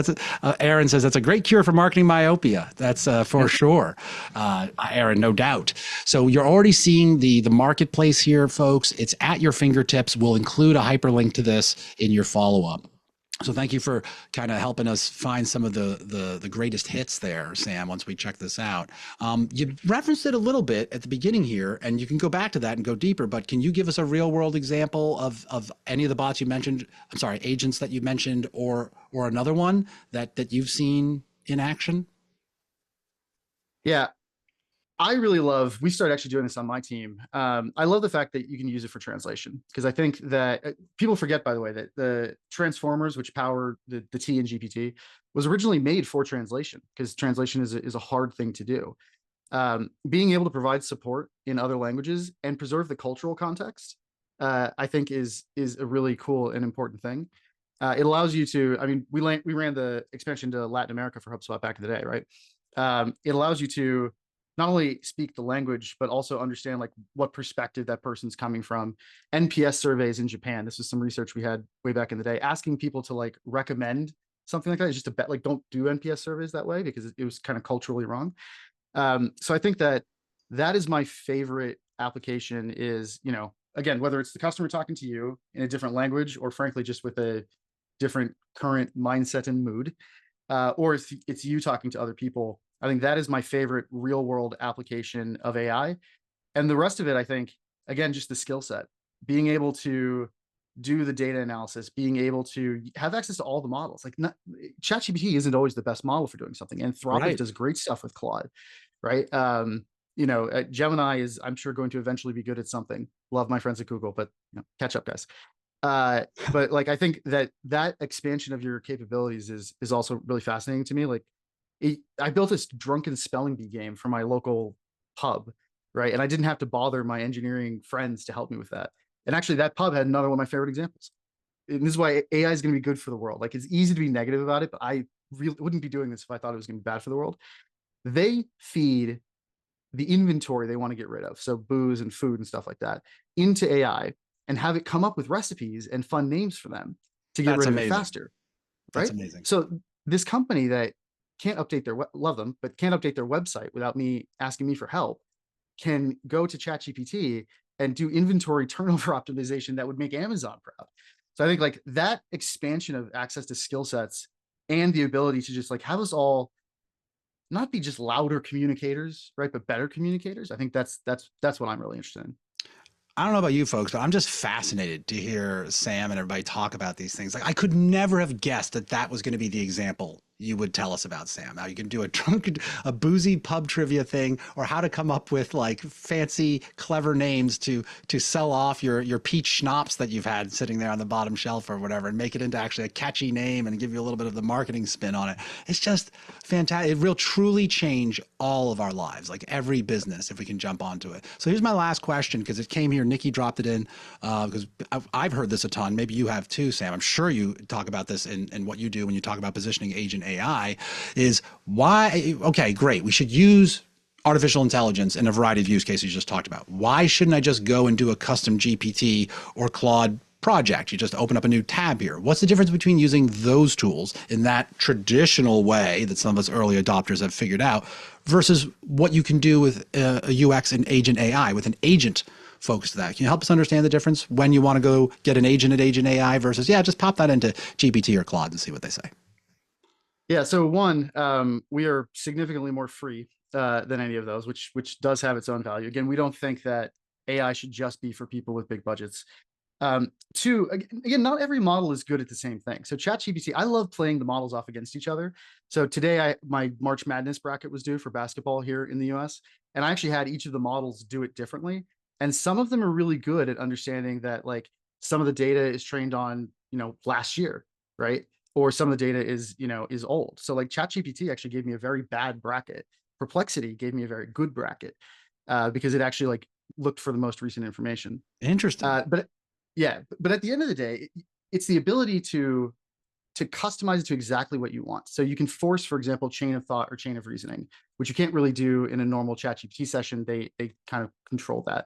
Aaron says, that's a great cure for marketing myopia. That's for sure, Aaron, no doubt. So you're already seeing the marketplace here, folks. It's at your fingertips. We'll include a hyperlink to this in your follow-up. So thank you for kind of helping us find some of the greatest hits there, Sam, once we check this out. You referenced it a little bit at the beginning here, and you can go back to that and go deeper, but can you give us a real world example of any of the bots you mentioned, I'm sorry, agents that you mentioned, or another one that you've seen in action?
Yeah. we started actually doing this on my team. I love the fact that you can use it for translation, because I think that people forget, by the way, that the transformers, which power the T in GPT, was originally made for translation, because translation is a hard thing to do. Being able to provide support in other languages and preserve the cultural context, I think is a really cool and important thing. It allows you to, I mean, we ran the expansion to Latin America for HubSpot back in the day, right? It allows you to not only speak the language, but also understand like what perspective that person's coming from. NPS surveys in Japan, this was some research we had way back in the day, asking people to like recommend something like that is just a bet, like, don't do NPS surveys that way, because it was kind of culturally wrong. So I think that is my favorite application is, you know, again, whether it's the customer talking to you in a different language, or frankly, just with a different current mindset and mood, or if it's you talking to other people, I think that is my favorite real world application of AI. And the rest of it, I think, again, just the skill set, being able to do the data analysis, being able to have access to all the models. Like, ChatGPT isn't always the best model for doing something. Anthropic does great stuff with Claude, right? You know, Gemini is, I'm sure, going to eventually be good at something. Love my friends at Google, but you know, catch up, guys. But like, I think that expansion of your capabilities is also really fascinating to me. Like, I built this drunken spelling bee game for my local pub, right? And I didn't have to bother my engineering friends to help me with that. And actually, that pub had another one of my favorite examples. And this is why AI is going to be good for the world. Like, it's easy to be negative about it, but I really wouldn't be doing this if I thought it was going to be bad for the world. They feed the inventory they want to get rid of, so booze and food and stuff like that, into AI and have it come up with recipes and fun names for them to get rid of it faster. Right?
That's amazing.
So this company that can't update their love them, but can't update their website without me asking me for help, can go to ChatGPT and do inventory turnover optimization that would make Amazon proud. So I think like that expansion of access to skill sets and the ability to just like have us all not be just louder communicators, right, but better communicators. I think that's what I'm really interested in.
I don't know about you folks, but I'm just fascinated to hear Sam and everybody talk about these things. Like, I could never have guessed that was going to be the example you would tell us about, Sam. How you can do a boozy pub trivia thing, or how to come up with like fancy, clever names to sell off your peach schnapps that you've had sitting there on the bottom shelf or whatever, and make it into actually a catchy name and give you a little bit of the marketing spin on it. It's just fantastic. It will truly change all of our lives, like every business, if we can jump onto it. So here's my last question, because it came here. Nikki dropped it in because I've heard this a ton. Maybe you have too, Sam. I'm sure you talk about this in what you do when you talk about positioning Agent.AI, is why, okay, great, we should use artificial intelligence in a variety of use cases you just talked about. Why shouldn't I just go and do a custom GPT or Claude project. You just open up a new tab here. What's the difference between using those tools in that traditional way that some of us early adopters have figured out versus what you can do with a UX and Agent AI with an agent focus to that? Can you help us understand the difference when you want to go get an agent at Agent AI versus, yeah, just pop that into GPT or Claude and see what they say?
Yeah, so one, we are significantly more free than any of those, which does have its own value. Again, we don't think that AI should just be for people with big budgets. Two, again, not every model is good at the same thing. So ChatGPT, I love playing the models off against each other. So today, my March Madness bracket was due for basketball here in the US, and I actually had each of the models do it differently. And some of them are really good at understanding that, like, some of the data is trained on, last year, right? Or some of the data is old. So like ChatGPT actually gave me a very bad bracket. Perplexity gave me a very good bracket because it actually like looked for the most recent information.
Interesting.
But at the end of the day, it's the ability to customize it to exactly what you want. So you can force, for example, chain of thought or chain of reasoning, which you can't really do in a normal ChatGPT session. They kind of control that.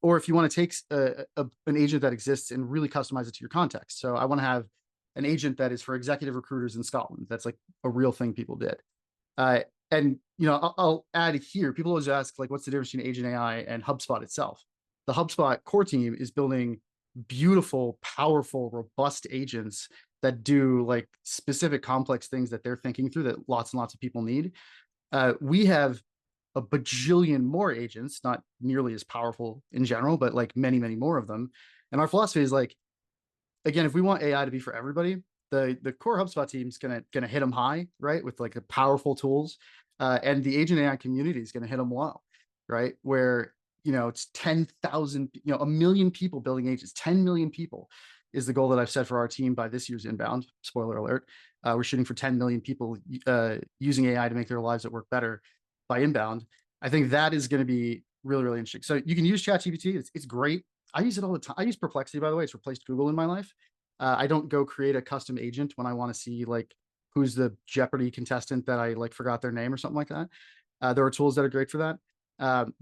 Or if you want to take an agent that exists and really customize it to your context. So I want to have an agent that is for executive recruiters in Scotland. That's like a real thing people did. And I'll add here, people always ask, like, what's the difference between Agent AI and HubSpot itself? The HubSpot core team is building beautiful, powerful, robust agents that do like specific complex things that they're thinking through that lots and lots of people need. We have a bajillion more agents, not nearly as powerful in general, but like many, many more of them. And our philosophy is like, again, if we want AI to be for everybody, the core HubSpot team is gonna hit them high, right, with like the powerful tools, and the Agent AI community is gonna hit them low, right, where it's 10,000, 1 million people building agents. 10 million people is the goal that I've set for our team by this year's inbound. Spoiler alert: we're shooting for 10 million people using AI to make their lives at work better by inbound. I think that is going to be really, really interesting. So you can use ChatGPT. It's great. I use it all the time. I use Perplexity, by the way. It's replaced Google in my life. I don't go create a custom agent when I want to see like who's the Jeopardy contestant that I like forgot their name or something like that. There are tools that are great for that.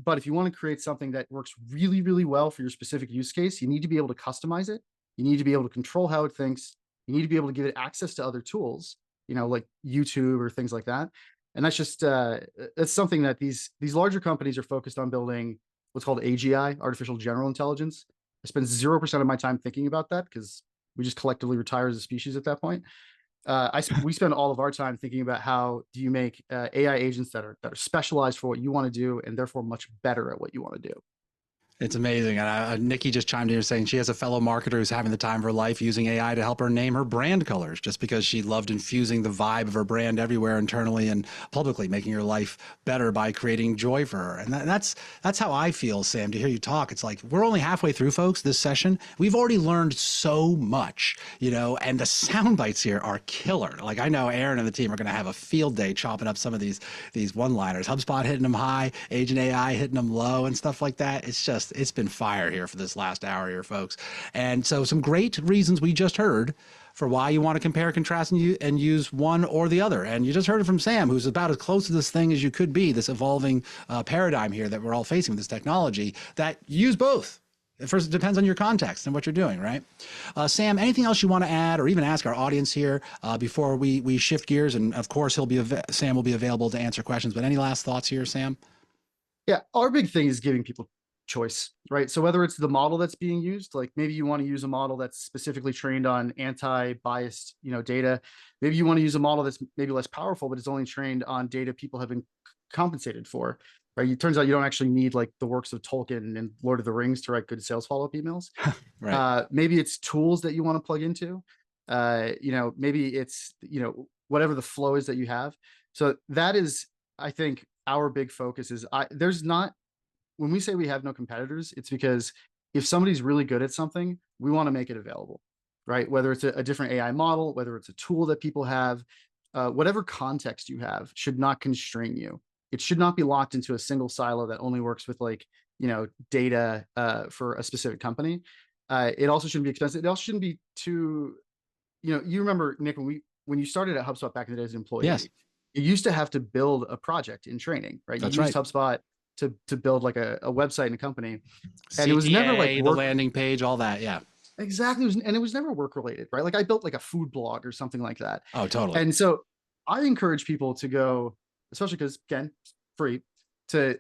But if you want to create something that works really, really well for your specific use case, you need to be able to customize it. You need to be able to control how it thinks. You need to be able to give it access to other tools, like YouTube or things like that. And that's just that's something that these larger companies are focused on building, what's called AGI, artificial general intelligence. I spend 0% of my time thinking about that because we just collectively retire as a species at that point. We spend all of our time thinking about how do you make AI agents that are specialized for what you want to do and therefore much better at what you want to do.
It's amazing. And Nikki just chimed in saying she has a fellow marketer who's having the time of her life using AI to help her name her brand colors just because she loved infusing the vibe of her brand everywhere internally and publicly, making her life better by creating joy for her. And that's how I feel, Sam, to hear you talk. It's like we're only halfway through, folks, this session. We've already learned so much, and the sound bites here are killer. Like I know Aaron and the team are going to have a field day chopping up some of these one-liners. HubSpot hitting them high, Agent AI hitting them low and stuff like that. It's been fire here for this last hour here, folks. And so some great reasons we just heard for why you want to compare, contrast, and use one or the other. And you just heard it from Sam, who's about as close to this thing as you could be, this evolving paradigm here that we're all facing with this technology, that use both. First, it depends on your context and what you're doing, right? Sam, anything else you want to add or even ask our audience here before we shift gears? And of course, Sam will be available to answer questions, but any last thoughts here, Sam?
Yeah, our big thing is giving people choice, right? So whether it's the model that's being used, like maybe you want to use a model that's specifically trained on anti-biased, data. Maybe you want to use a model that's maybe less powerful, but it's only trained on data people have been compensated for, right? It turns out you don't actually need like the works of Tolkien and Lord of the Rings to write good sales follow-up emails.
Right.
Maybe it's tools that you want to plug into. Maybe it's, whatever the flow is that you have. So that is, I think, our big focus is when we say we have no competitors, it's because if somebody's really good at something, we want to make it available, right? Whether it's a different AI model, whether it's a tool that people have, whatever context you have should not constrain you. It should not be locked into a single silo that only works with data for a specific company. It also shouldn't be expensive. It also shouldn't be too, you remember, Nick, when you started at HubSpot back in the day as an employee,
yes,
you used to have to build a project in training, right?
That's
you used
right.
HubSpot to build like a website in a company.
CTA,
And it was never like
the landing page, all that. Yeah.
Exactly. And it was never work related, right? Like I built like a food blog or something like that.
Oh, totally.
And so I encourage people to go, especially because again, it's free, to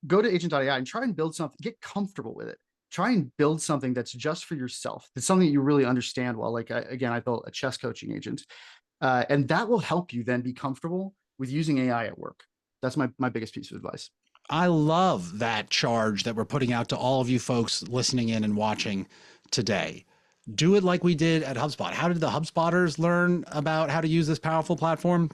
go to Agent.AI and try and build something, get comfortable with it. Try and build something that's just for yourself. It's something that you really understand well. Like again, I built a chess coaching agent. And that will help you then be comfortable with using AI at work. That's my biggest piece of advice.
I love that charge that we're putting out to all of you folks listening in and watching today. Do it like we did at HubSpot. How did the HubSpotters learn about how to use this powerful platform?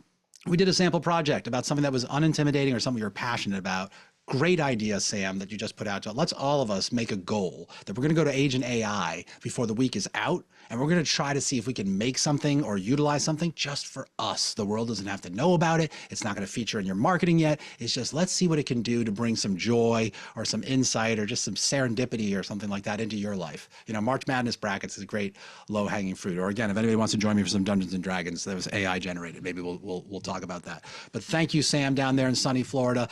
We did a sample project about something that was unintimidating or something you're passionate about. Great idea, Sam, that you just put out. Let's all of us make a goal that we're going to go to Agent AI before the week is out, and we're going to try to see if we can make something or utilize something just for us. The world doesn't have to know about it. It's not going to feature in your marketing yet. It's just, let's see what it can do to bring some joy or some insight or just some serendipity or something like that into your life. You know, March Madness brackets is a great low-hanging fruit. Or again, if anybody wants to join me for some Dungeons and Dragons that was AI generated, maybe we'll talk about that. But thank you, Sam, down there in sunny Florida.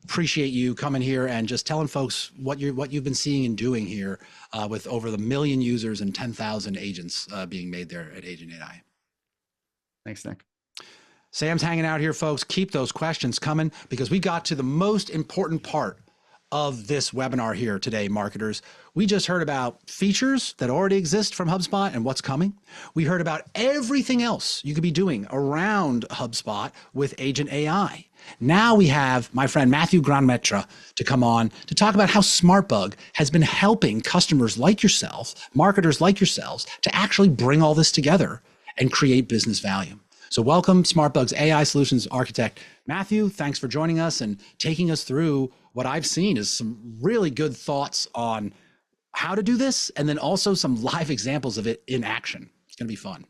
Appreciate you coming here and just telling folks what you've been seeing and doing here with over the 1 million users and 10,000 agents being made there at Agent AI.
Thanks, Nick.
Sam's hanging out here, folks. Keep those questions coming because we got to the most important part of this webinar here today, marketers. We just heard about features that already exist from HubSpot and what's coming. We heard about everything else you could be doing around HubSpot with Agent AI. Now we have my friend Mathieu Grandmaître to come on to talk about how SmartBug has been helping customers like yourself, marketers like yourselves, to actually bring all this together and create business value. So welcome, SmartBug's AI Solutions Architect, Mathieu. Thanks for joining us and taking us through what I've seen is some really good thoughts on how to do this, and then also some live examples of it in action. It's going to be fun.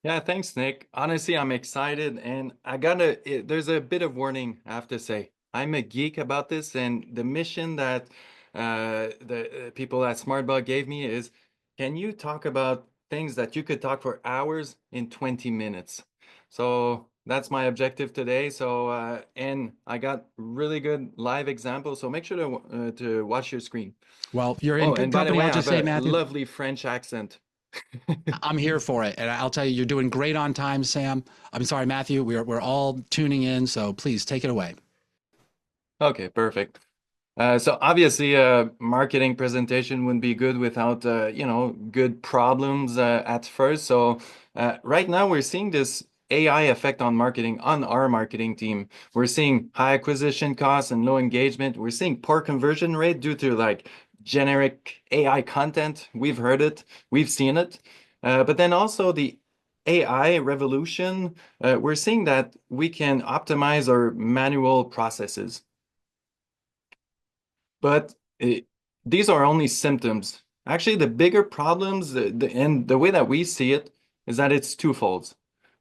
Yeah, thanks, Nick. Honestly, I'm excited, and there's a bit of warning I have to say. I'm a geek about this, and the mission that the people at SmartBug gave me is, can you talk about things that you could talk for hours in 20 minutes? So that's my objective today. So, and I got really good live examples, so make sure to watch your screen.
Well, you're in good
And by the
company.
way,
I'll
I
just
have
say,
a
Mathieu,
lovely French accent.
I'm here for it. And I'll tell you, you're doing great on time, Sam. I'm sorry, Mathieu. We're all tuning in. So please take it away.
Okay, perfect. So obviously, a marketing presentation wouldn't be good without, good problems at first. So right now we're seeing this AI effect on marketing, on our marketing team. We're seeing high acquisition costs and low engagement. We're seeing poor conversion rate due to like generic AI content. We've heard it, we've seen it. But then also the AI revolution, we're seeing that we can optimize our manual processes. But these are only symptoms. Actually, the bigger problems, and the way that we see it, is that it's twofold.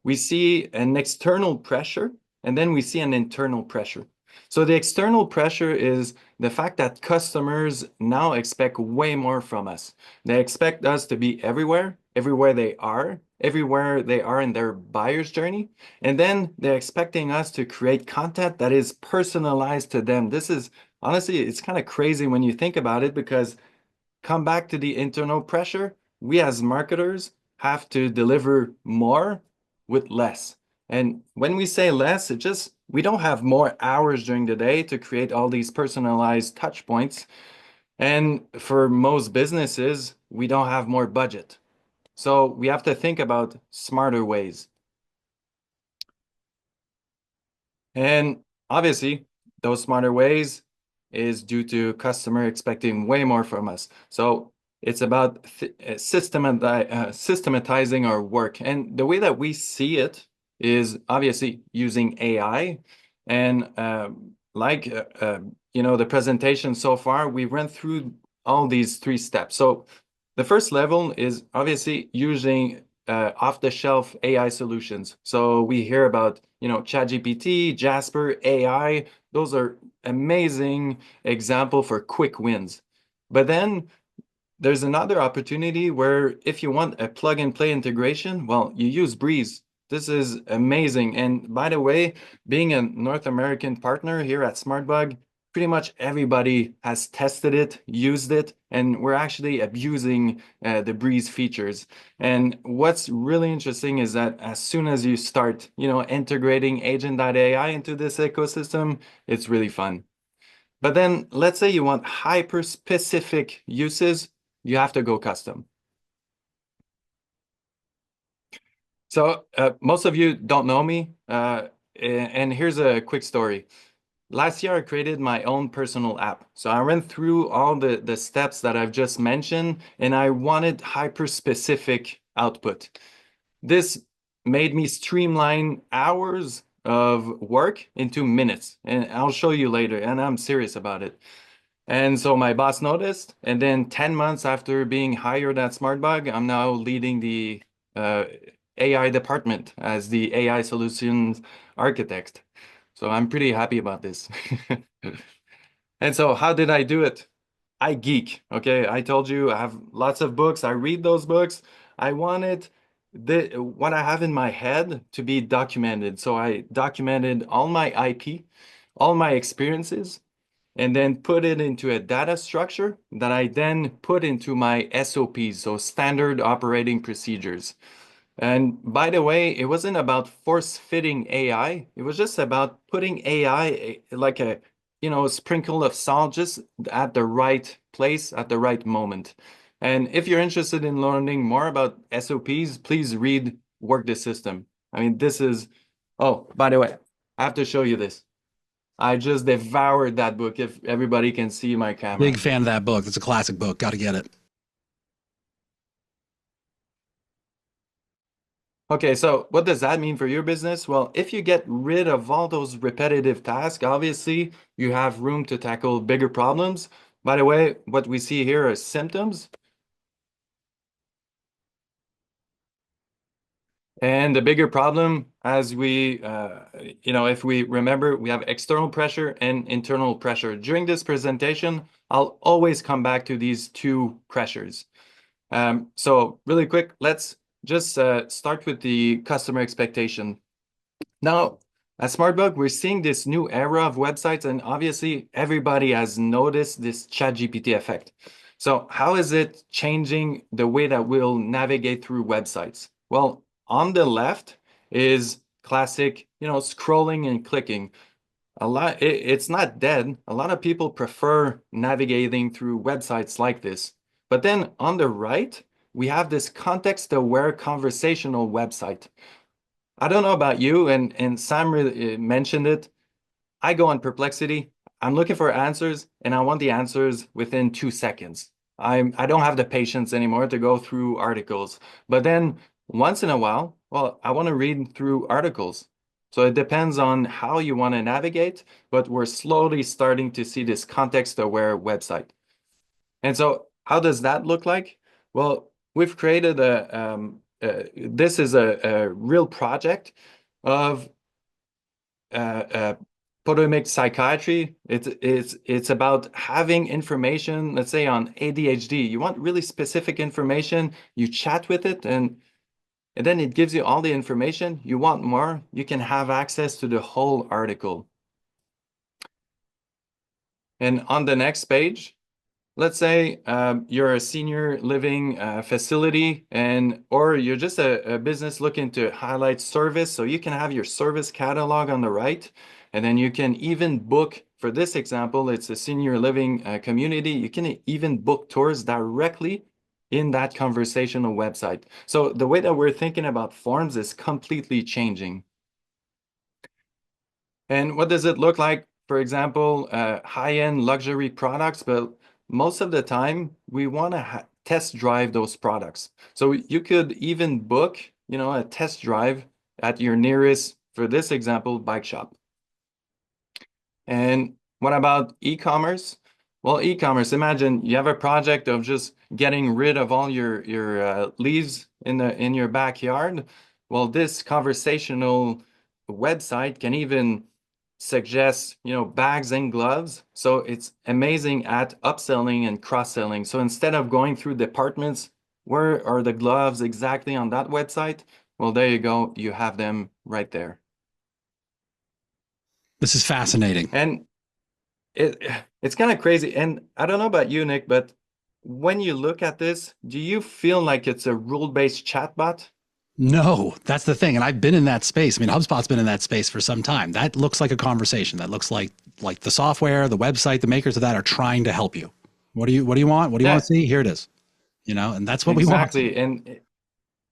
We see an external pressure, and then we see an internal pressure. So the external pressure is the fact that customers now expect way more from us. They expect us to be everywhere they are, everywhere they are in their buyer's journey. And then they're expecting us to create content that is personalized to them. This is honestly, it's kind of crazy when you think about it, because come back to the internal pressure, we as marketers have to deliver more with less. And when we say less, we don't have more hours during the day to create all these personalized touch points. And for most businesses, we don't have more budget. So we have to think about smarter ways. And obviously, those smarter ways is due to customer expecting way more from us. So it's about systematizing our work. And the way that we see it is obviously using AI. And the presentation so far, we went through all these 3 steps. So the first level is obviously using off-the-shelf AI solutions. So we hear about, ChatGPT, Jasper, AI. Those are amazing example for quick wins. But then there's another opportunity where if you want a plug-and-play integration, well, you use Breeze. This is amazing. And by the way, being a North American partner here at SmartBug, pretty much everybody has tested it, used it, and we're actually abusing the Breeze features. And what's really interesting is that as soon as you start, integrating Agent.AI into this ecosystem, it's really fun. But then let's say you want hyper-specific uses, you have to go custom. So most of you don't know me, and here's a quick story. Last year, I created my own personal app. So I went through all the steps that I've just mentioned, and I wanted hyper-specific output. This made me streamline hours of work into minutes, and I'll show you later, and I'm serious about it. And so my boss noticed, and then 10 months after being hired at SmartBug, I'm now leading the AI department as the AI solutions architect. So I'm pretty happy about this. And so how did I do it? I geek, okay? I told you I have lots of books. I read those books. I wanted what I have in my head to be documented. So I documented all my IP, all my experiences, and then put it into a data structure that I then put into my SOPs, so standard operating procedures. And by the way, it wasn't about force-fitting AI. It was just about putting AI like a, sprinkle of salt just at the right place at the right moment. And if you're interested in learning more about SOPs, please read Work the System. I mean, this is, oh, by the way, I have to show you this. I just devoured that book, if everybody can see my camera.
Big fan of that book. It's a classic book. Got to get it.
Okay, so what does that mean for your business? Well, if you get rid of all those repetitive tasks, obviously you have room to tackle bigger problems. By the way, what we see here are symptoms. And the bigger problem, as we, if we remember, we have external pressure and internal pressure. During this presentation, I'll always come back to these two pressures. So really quick, let's just start with the customer expectation. Now, at SmartBug, we're seeing this new era of websites, and obviously everybody has noticed this ChatGPT effect. So how is it changing the way that we'll navigate through websites? Well, on the left is classic, scrolling and clicking. It's not dead. A lot of people prefer navigating through websites like this. But then on the right, we have this context-aware conversational website. I don't know about you, and Sam really mentioned it. I go on Perplexity. I'm looking for answers, and I want the answers within 2 seconds. I don't have the patience anymore to go through articles. But then once in a while, well, I want to read through articles. So it depends on how you want to navigate, but we're slowly starting to see this context-aware website. And so how does that look like? Well, we've created this is a real project of Potomac psychiatry. It's about having information, let's say on ADHD. You want really specific information, you chat with it, and then it gives you all the information. You want more, you can have access to the whole article. And on the next page, let's say you're a senior living facility, or you're just a business looking to highlight service. So you can have your service catalog on the right, and then you can even book, for this example, it's a senior living community. You can even book tours directly in that conversational website. So the way that we're thinking about forms is completely changing. And what does it look like? For example, high-end luxury products, but most of the time we want to test drive those products. So you could even book, a test drive at your nearest, for this example, bike shop. And what about e-commerce? Well, e-commerce, imagine you have a project of just getting rid of all your leaves in your backyard. Well, this conversational website can even suggest, bags and gloves. So it's amazing at upselling and cross-selling. So instead of going through departments, where are the gloves exactly on that website? Well, there you go. You have them right there.
This is fascinating.
And it's kind of crazy. And I don't know about you, Nick, but when you look at this, do you feel like it's a rule-based chatbot?
No, that's the thing. And I've been in that space. I mean, HubSpot's been in that space for some time. That looks like a conversation. That looks like the software, the website, the makers of that are trying to help you. What do you want? What do you want to see? Here it is. And that's what we want.
Exactly. And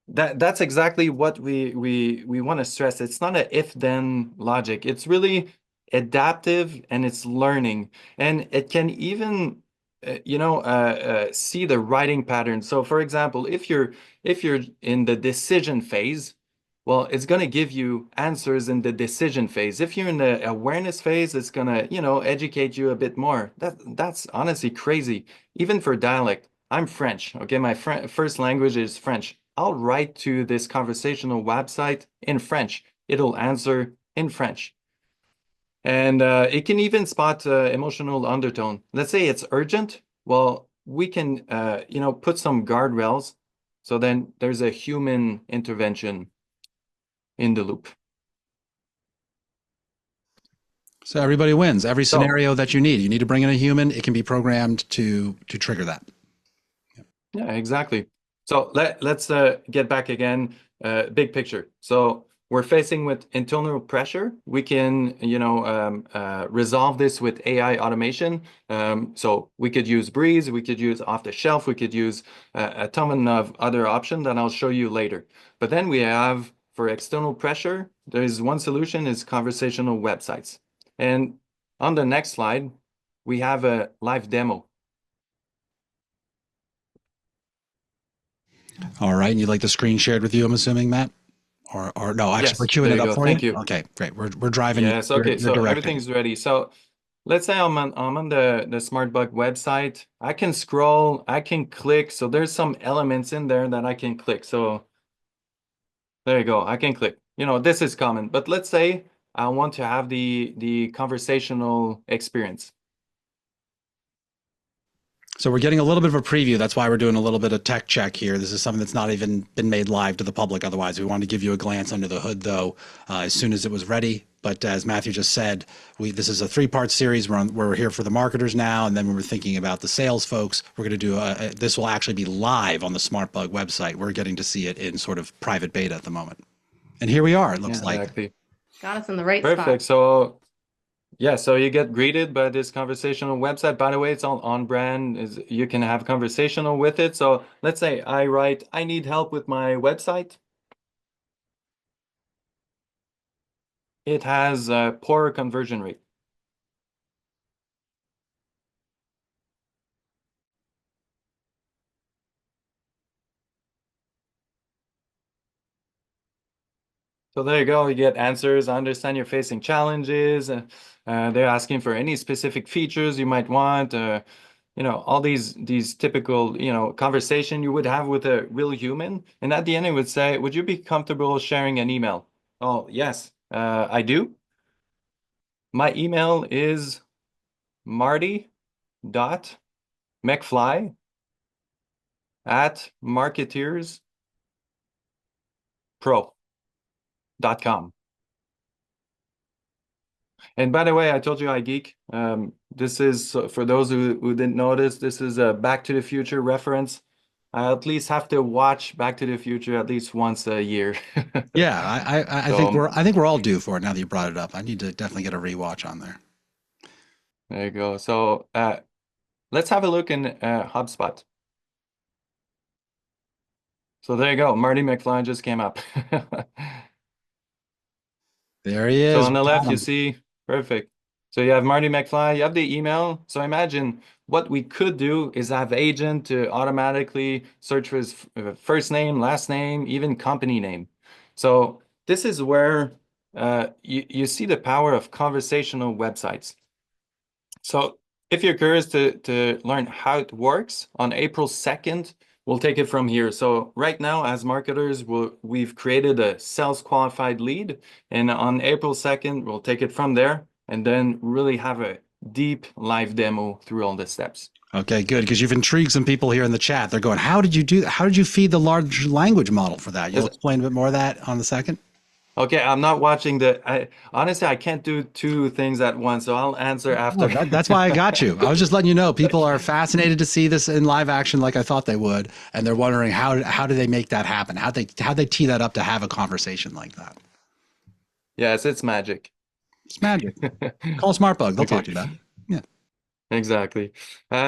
that's exactly what we want to stress. It's not a if-then logic. It's really adaptive and it's learning. And it can even see the writing pattern. So for example, if you're in the decision phase, well, it's going to give you answers in the decision phase. If you're in the awareness phase, it's going to, educate you a bit more. That's honestly crazy. Even for dialect, I'm French. Okay, my first language is French. I'll write to this conversational website in French. It'll answer in French. And it can even spot emotional undertone. Let's say it's urgent. Well, we can, put some guardrails. So then there's a human intervention in the loop.
So everybody wins. Every scenario that you need to bring in a human. It can be programmed to trigger that.
Yeah, exactly. So let's get back again, big picture. So we're facing with internal pressure. We can, resolve this with AI automation. So we could use Breeze, we could use off the shelf, we could use a ton of other options that I'll show you later. But then we have, for external pressure, there's one solution is conversational websites. And on the next slide, we have a live demo.
All right. And you'd like the screen shared with you, I'm assuming, Matt? Or no, actually,
Yes,
we're queuing it up for
Thank
you.
you.
Okay, great. We're driving.
Yes, okay,
you're
so
directing.
everything's ready. So let's say I'm on the SmartBug website. I can scroll, I can click. So there's some elements in there that I can click. So there you go. I can click. This is common. But let's say I want to have the conversational experience.
So we're getting a little bit of a preview. That's why we're doing a little bit of tech check here. This is something that's not even been made live to the public. Otherwise, we wanted to give you a glance under the hood, though, as soon as it was ready. But as Mathieu just said, this is a 3-part series. We're here for the marketers now, and then when we're thinking about the sales folks, we're going to do this will actually be live on the SmartBug website. We're getting to see it in sort of private beta at the moment, and here we are. It looks like.
Exactly.
Got us in the right spot.
Perfect. So yeah, so you get greeted by this conversational website. By the way, it's all on brand. You can have conversational with it. So let's say I write, I need help with my website. It has a poor conversion rate. So there you go. You get answers. I understand you're facing challenges. They're asking for any specific features you might want. All these typical, conversation you would have with a real human. And at the end, it would say, would you be comfortable sharing an email? Oh, yes, I do. My email is marty.mcfly@marketeerspro.com. And by the way, I told you I geek. This is, for those who didn't notice, this is a Back to the Future reference. I at least have to watch Back to the Future at least once a year.
Yeah, I think we're all due for it now that you brought it up. I need to definitely get a rewatch on there.
There you go. So let's have a look in HubSpot. So there you go. Marty McFly just came up.
There he is.
So on the left, you see, perfect. So you have Marty McFly, you have the email. So imagine what we could do is have agent to automatically search for his first name, last name, even company name. So this is where you see the power of conversational websites. So if you're curious to learn how it works, on April 2nd, we'll take it from here. So right now, as marketers, we've created a sales qualified lead. And on April 2nd, we'll take it from there and then really have a deep live demo through all the steps.
Okay, good. Because you've intrigued some people here in the chat. They're going, how did you do that? How did you feed the large language model for that? You'll explain a bit more of that on the second?
Okay, I'm not watching honestly, I can't do two things at once, so I'll answer after.
Oh, that's why I got you. I was just letting you know people are fascinated to see this in live action like I thought they would, and they're wondering how do they make that happen? How they tee that up to have a conversation like that?
Yes, it's magic.
It's magic. Call SmartBug. They'll talk
Okay.
to you about it. Yeah.
Exactly.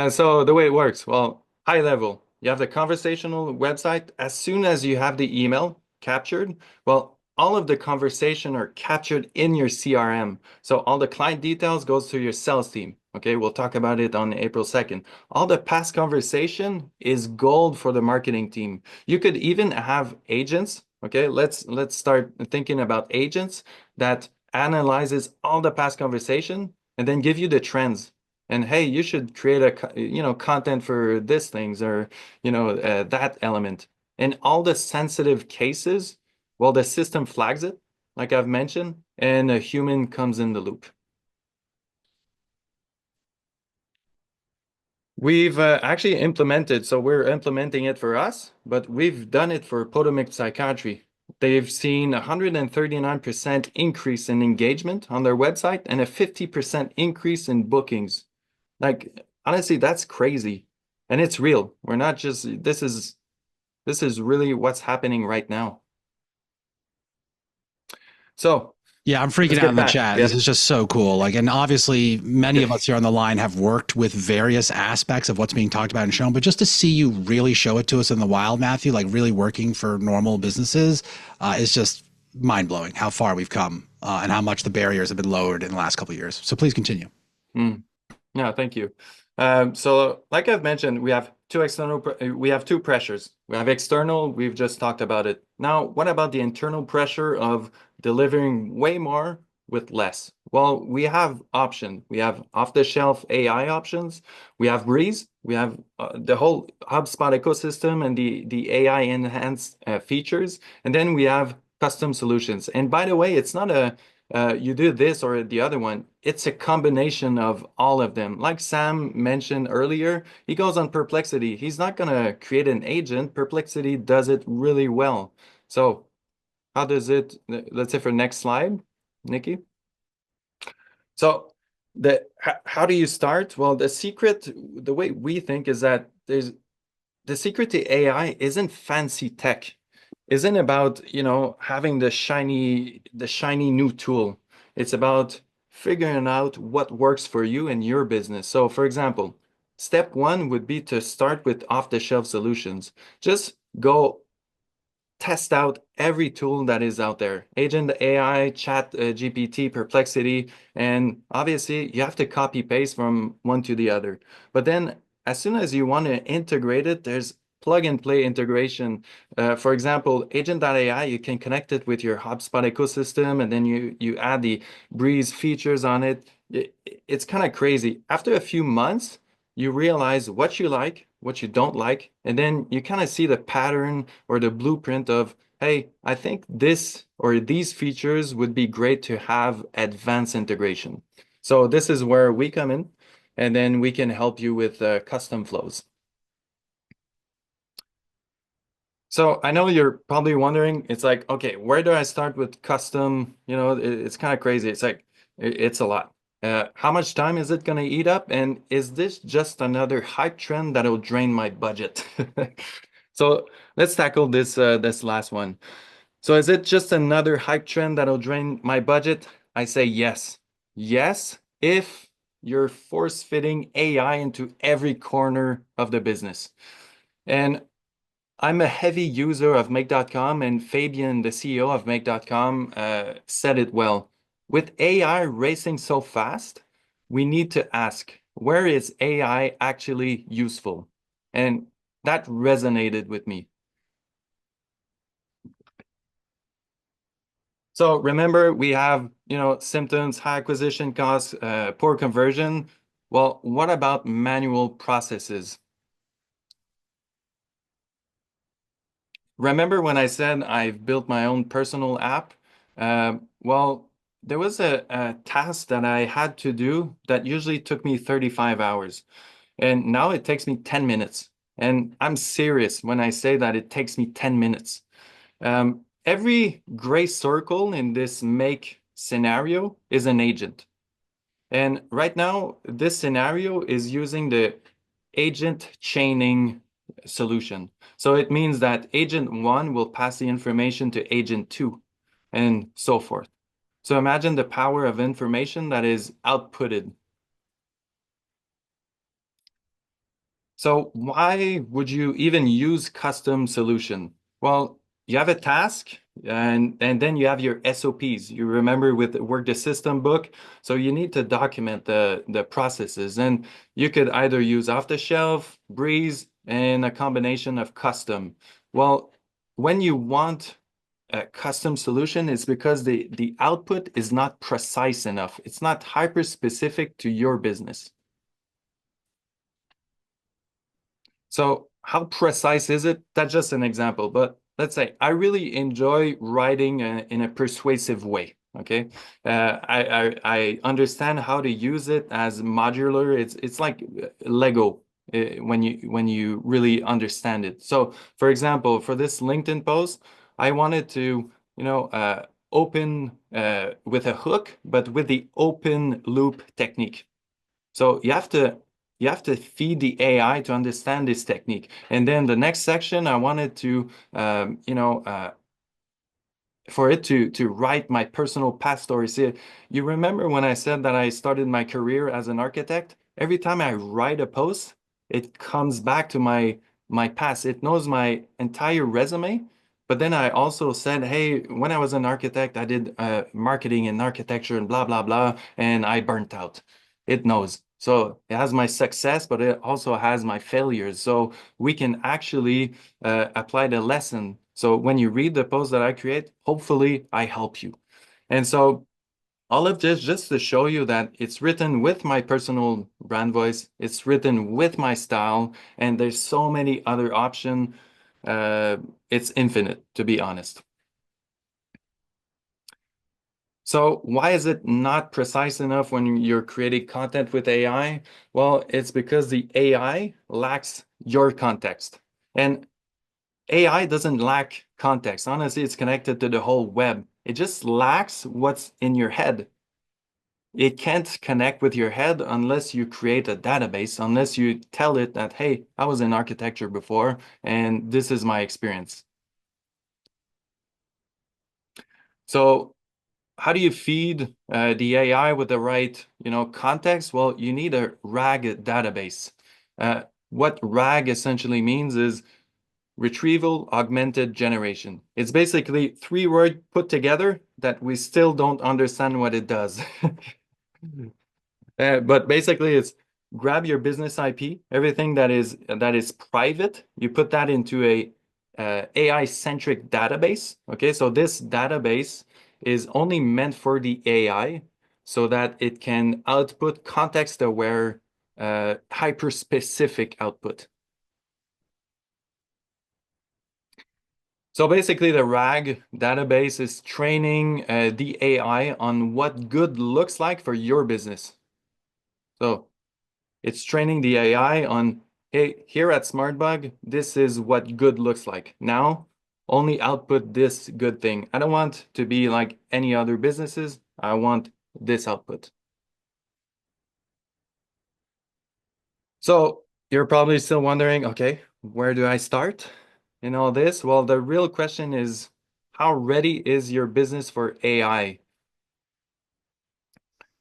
So the way it works, well, high level, you have the conversational website. As soon as you have the email captured, well, all of the conversation are captured in your CRM. So all the client details goes to your sales team. Okay, we'll talk about it on April 2nd. All the past conversation is gold for the marketing team. You could even have agents. Okay, let's start thinking about agents that analyzes all the past conversation and then give you the trends. And hey, you should create a content for this things or that element. And all the sensitive cases, well, the system flags it, like I've mentioned, and a human comes in the loop. We've actually implemented, so we're implementing it for us, but we've done it for Potomac Psychiatry. They've seen 139% increase in engagement on their website and a 50% increase in bookings. Like, honestly, that's crazy. And it's real. We're not just, this is really what's happening right now. So
Yeah, I'm freaking
let's
out
get
in the
back.
chat.
Yeah.
This is just so cool. Like, and obviously many of us here on the line have worked with various aspects of what's being talked about and shown, but just to see you really show it to us in the wild, Mathieu, like really working for normal businesses, is just mind blowing how far we've come, and how much the barriers have been lowered in the last couple of years. So please continue.
Yeah, thank you. So like I've mentioned, we have two pressures. We have external, we've just talked about it. Now, what about the internal pressure of delivering way more with less? Well, we have option. We have off-the-shelf AI options. We have Breeze. We have the whole HubSpot ecosystem and the AI enhanced features. And then we have custom solutions. And by the way, it's not you do this or the other one. It's a combination of all of them. Like Sam mentioned earlier, he goes on Perplexity. He's not going to create an agent. Perplexity does it really well. So how does it, let's say for next slide, Nikki. So how do you start? Well, the way we think is that the secret to AI isn't fancy tech, isn't about, having the shiny new tool. It's about figuring out what works for you and your business. So for example, step one would be to start with off-the-shelf solutions. Just go test out every tool that is out there. Agent.AI, Chat GPT, Perplexity, and obviously you have to copy paste from one to the other. But then as soon as you want to integrate it, there's plug and play integration. For example, Agent.AI, you can connect it with your HubSpot ecosystem, and then you add the Breeze features on it. It's kind of crazy. After a few months, you realize what you like, what you don't like, and then you kind of see the pattern or the blueprint of, hey, I think this or these features would be great to have advanced integration. So this is where we come in, and then we can help you with custom flows. So I know you're probably wondering, it's like, okay, where do I start with custom? It's kind of crazy. It's like, it's a lot. How much time is it going to eat up? And is this just another hype trend that'll drain my budget? So let's tackle this last one. So is it just another hype trend that'll drain my budget? I say yes. Yes, if you're force fitting AI into every corner of the business. And I'm a heavy user of Make.com, and Fabian, the CEO of Make.com, said it well. With AI racing so fast, we need to ask, where is AI actually useful? And that resonated with me. So remember, we have, symptoms, high acquisition costs, poor conversion. Well, what about manual processes? Remember when I said I've built my own personal app? Well, there was a task that I had to do that usually took me 35 hours. And now it takes me 10 minutes. And I'm serious when I say that it takes me 10 minutes. every gray circle in this make scenario is an agent. And right now, this scenario is using the agent chaining solution. So it means that agent 1 will pass the information to agent 2 and so forth. So imagine the power of information that is outputted. So why would you even use custom solution? Well, you have a task and then you have your SOPs. You remember with the Work the System book. So you need to document the processes, and you could either use off the shelf, Breeze, and a combination of custom. Well, when you want a custom solution, it's because the output is not precise enough. It's not hyper specific to your business. So how precise is it? That's just an example, but let's say I enjoy writing in a persuasive way. Okay, I understand how to use it as modular. It's like Lego when you really understand it. So for example, for this LinkedIn post, I wanted to open with a hook, but with the open loop technique. So you have to feed the AI to understand this technique. And then the next section, I wanted to, for it to write my personal past story. See, you remember when I said that I started my career as an architect? Every time I write a post, it comes back to my past. It knows my entire resume. But then I also said, hey, when I was an architect, I did marketing and architecture and blah, blah, blah, and I burnt out. It knows. So it has my success, but it also has my failures. So we can actually apply the lesson. So when you read the post that I create, hopefully I help you. And so all of this just to show you that it's written with my personal brand voice, it's written with my style, and there's so many other options. It's infinite, to be honest. So why is it not precise enough when you're creating content with AI? Well, it's because the AI lacks your context. And AI doesn't lack context. Honestly, it's connected to the whole web. It just lacks what's in your head. It can't connect with your head unless you create a database, unless you tell it that, hey, I was in architecture before, and this is my experience. So how do you feed the AI with the right, context? Well, you need a RAG database. What RAG essentially means is retrieval augmented generation. It's basically 3 words put together that we still don't understand what it does. But basically, it's grab your business IP, everything that is private. You put that into a AI-centric database. Okay, so this database is only meant for the AI so that it can output context-aware, hyper-specific output. So basically, the RAG database is training the AI on what good looks like for your business. So it's training the AI on, hey, here at SmartBug, this is what good looks like. Now, only output this good thing. I don't want to be like any other businesses. I want this output. So you're probably still wondering, okay, where do I start in all this? Well, the real question is, how ready is your business for AI?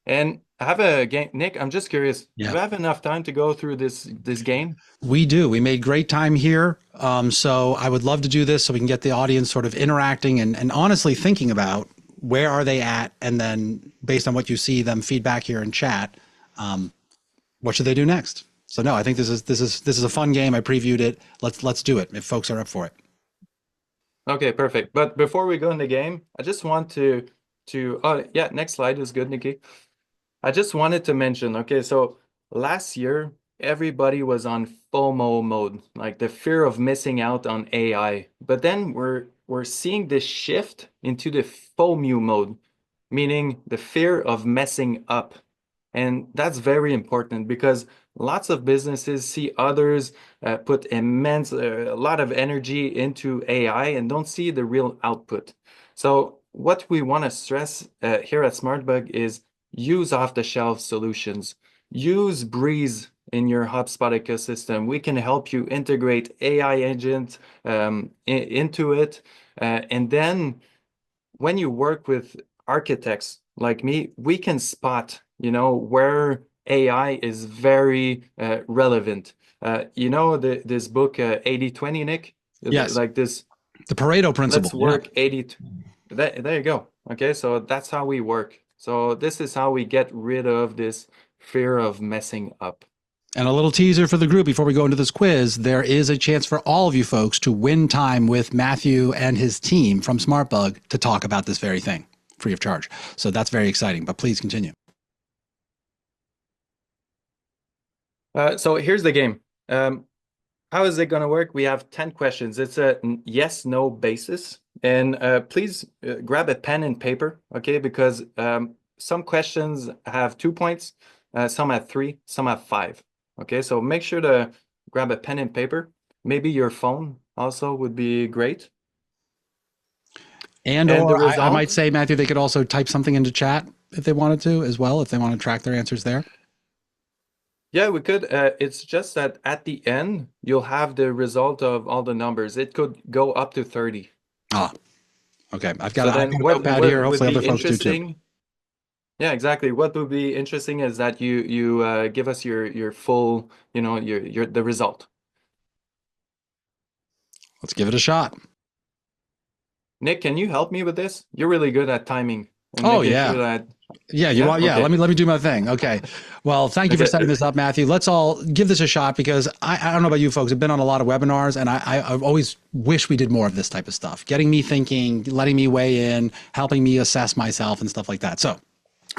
And I have a game, Nick, I'm just curious, do you have enough time to go through this game?
We do. We made great time here. So I would love to do this so we can get the audience sort of interacting and honestly thinking about where are they at, and then based on what you see them feedback here in chat, what should they do next? So no, I think this is a fun game. I previewed it. Let's do it if folks are up for it.
Okay, perfect. But before we go in the game, I just want to oh yeah, next slide is good, Nikki. I just wanted to mention, okay, so last year everybody was on FOMO mode, like the fear of missing out on AI. But then we're seeing this shift into the FOMU mode, meaning the fear of messing up. And that's very important because lots of businesses see others put a lot of energy into AI and don't see the real output. So what we want to stress here at SmartBug is use off-the-shelf solutions. Use Breeze in your HubSpot ecosystem. We can help you integrate AI agent into it. And then when you work with architects like me, we can spot, where AI is very relevant. This book, 80-20, Nick?
Yes.
Like this.
The Pareto principle.
Let's work 80. There you go. Okay, so that's how we work. So this is how we get rid of this fear of messing up.
And a little teaser for the group before we go into this quiz, there is a chance for all of you folks to win time with Mathieu and his team from SmartBug to talk about this very thing free of charge. So that's very exciting, but please continue.
So here's the game. How is it going to work? We have 10 questions. It's a yes-no basis. And please grab a pen and paper, okay? Because some questions have 2 points, some have 3, some have 5. Okay, so make sure to grab a pen and paper. Maybe your phone also would be great.
And or I might say, Mathieu, they could also type something into chat if they wanted to as well, if they want to track their answers there.
Yeah, we could. It's just that at the end, you'll have the result of all the numbers. It could go up to 30.
Ah, okay. I've got
a
notepad here. Hopefully other folks do too.
Yeah, exactly. What would be interesting is that you give us your full, the result.
Let's give it a shot.
Nick, can you help me with this? You're really good at timing. And
oh yeah.
Sure
yeah, you want? Yeah, okay. Let me do my thing. Okay. Well, thank you for setting this up, Mathieu. Let's all give this a shot because I don't know about you folks. I've been on a lot of webinars, and I always wish we did more of this type of stuff, getting me thinking, letting me weigh in, helping me assess myself, and stuff like that. So,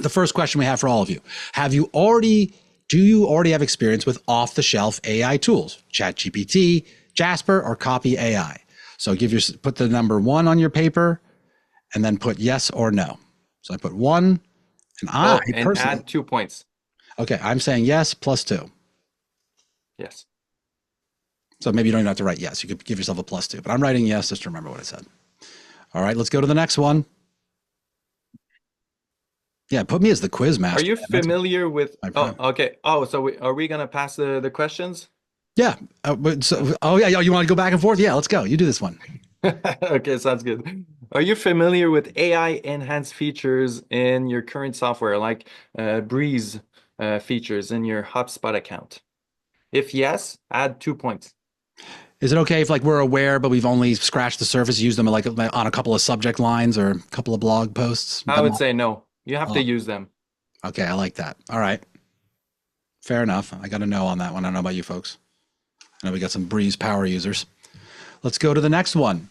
the first question we have for all of you: do you already have experience with off-the-shelf AI tools, ChatGPT, Jasper, or Copy AI? So put the number 1 on your paper, and then put yes or no. So I put 1. And
add 2 points.
Okay, I'm saying yes plus 2.
Yes.
So maybe you don't even have to write yes. You could give yourself a plus 2, but I'm writing yes just to remember what I said. All right, let's go to the next one. Yeah, put me as the quiz master.
Are you familiar with? Oh, okay. Oh, so are we gonna pass the questions?
Yeah. Yeah. You want to go back and forth? Yeah, let's go. You do this one.
Okay, sounds good. Are you familiar with AI enhanced features in your current software, like Breeze features in your HubSpot account? If yes, add 2 points.
Is it okay if we're aware, but we've only scratched the surface, used them on a couple of subject lines or a couple of blog posts?
I would say no. You have to use them.
Okay, I like that. All right. Fair enough. I got a no on that one. I don't know about you folks. I know we got some Breeze power users. Let's go to the next one.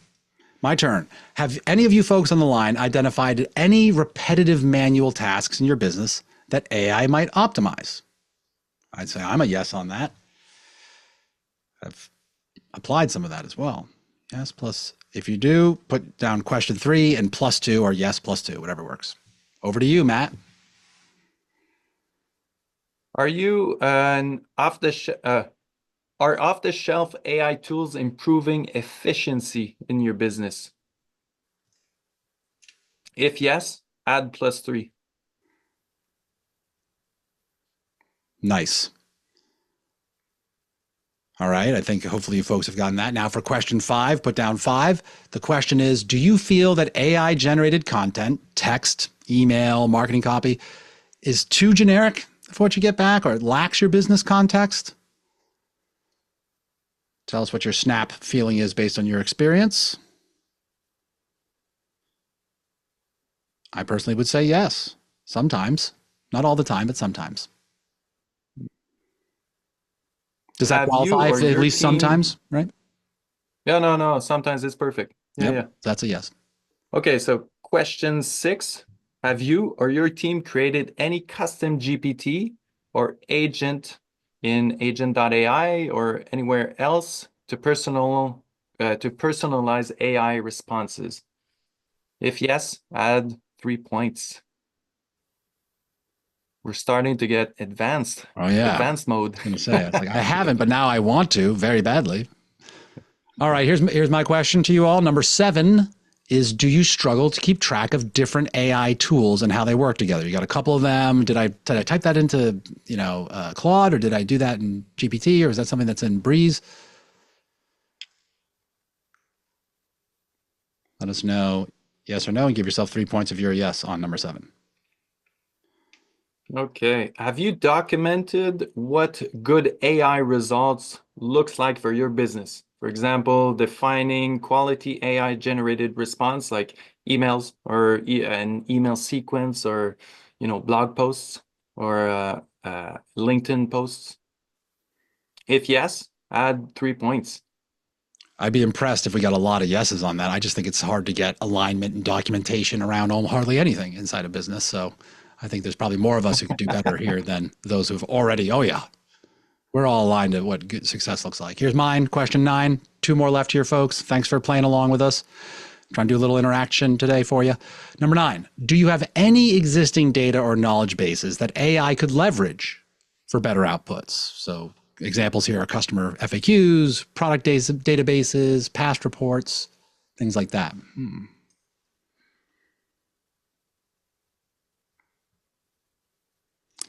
My turn. Have any of you folks on the line identified any repetitive manual tasks in your business that AI might optimize? I'd say I'm a yes on that. I've applied some of that as well. Yes, plus, if you do, put down question 3 and plus 2 or yes plus 2, whatever works. Over to you, Matt.
Are you are off-the-shelf AI tools improving efficiency in your business? If yes, add plus 3.
Nice. All right. I think hopefully you folks have gotten that. Now for question 5, put down 5. The question is, do you feel that AI generated content, text, email, marketing copy is too generic for what you get back or it lacks your business context? Tell us what your snap feeling is based on your experience. I personally would say yes. Sometimes. Not all the time, but sometimes. Does that qualify at least sometimes, right?
No. Sometimes it's perfect. Yeah.
That's a yes.
Okay, so question 6. Have you or your team created any custom GPT or agent in Agent.AI or anywhere else to personalize AI responses? If yes, add 3 points. we're starting to get advanced.
Oh yeah.
Advanced mode.
I was gonna say, it's like I haven't, but now I want to very badly. All right, here's my question to you all. Number 7 is, do you struggle to keep track of different AI tools and how they work together? You got a couple of them. Did I type that into, Claude, or did I do that in GPT, or is that something that's in Breeze? Let us know yes or no, and give yourself 3 points if you're a yes on number 7.
Okay. Have you documented what good AI results looks like for your business? For example, defining quality AI generated response like emails or an email sequence, or blog posts, or LinkedIn posts. If yes, add 3 points.
I'd be impressed if we got a lot of yeses on that. I just think it's hard to get alignment and documentation around hardly anything inside a business. So I think there's probably more of us who could do better here than those who've already, oh yeah, we're all aligned to what good success looks like. Here's mine, question 9. 2 more left here, folks. Thanks for playing along with us. I'm trying to do a little interaction today for you. Number 9, do you have any existing data or knowledge bases that AI could leverage for better outputs? So examples here are customer FAQs, product databases, past reports, things like that.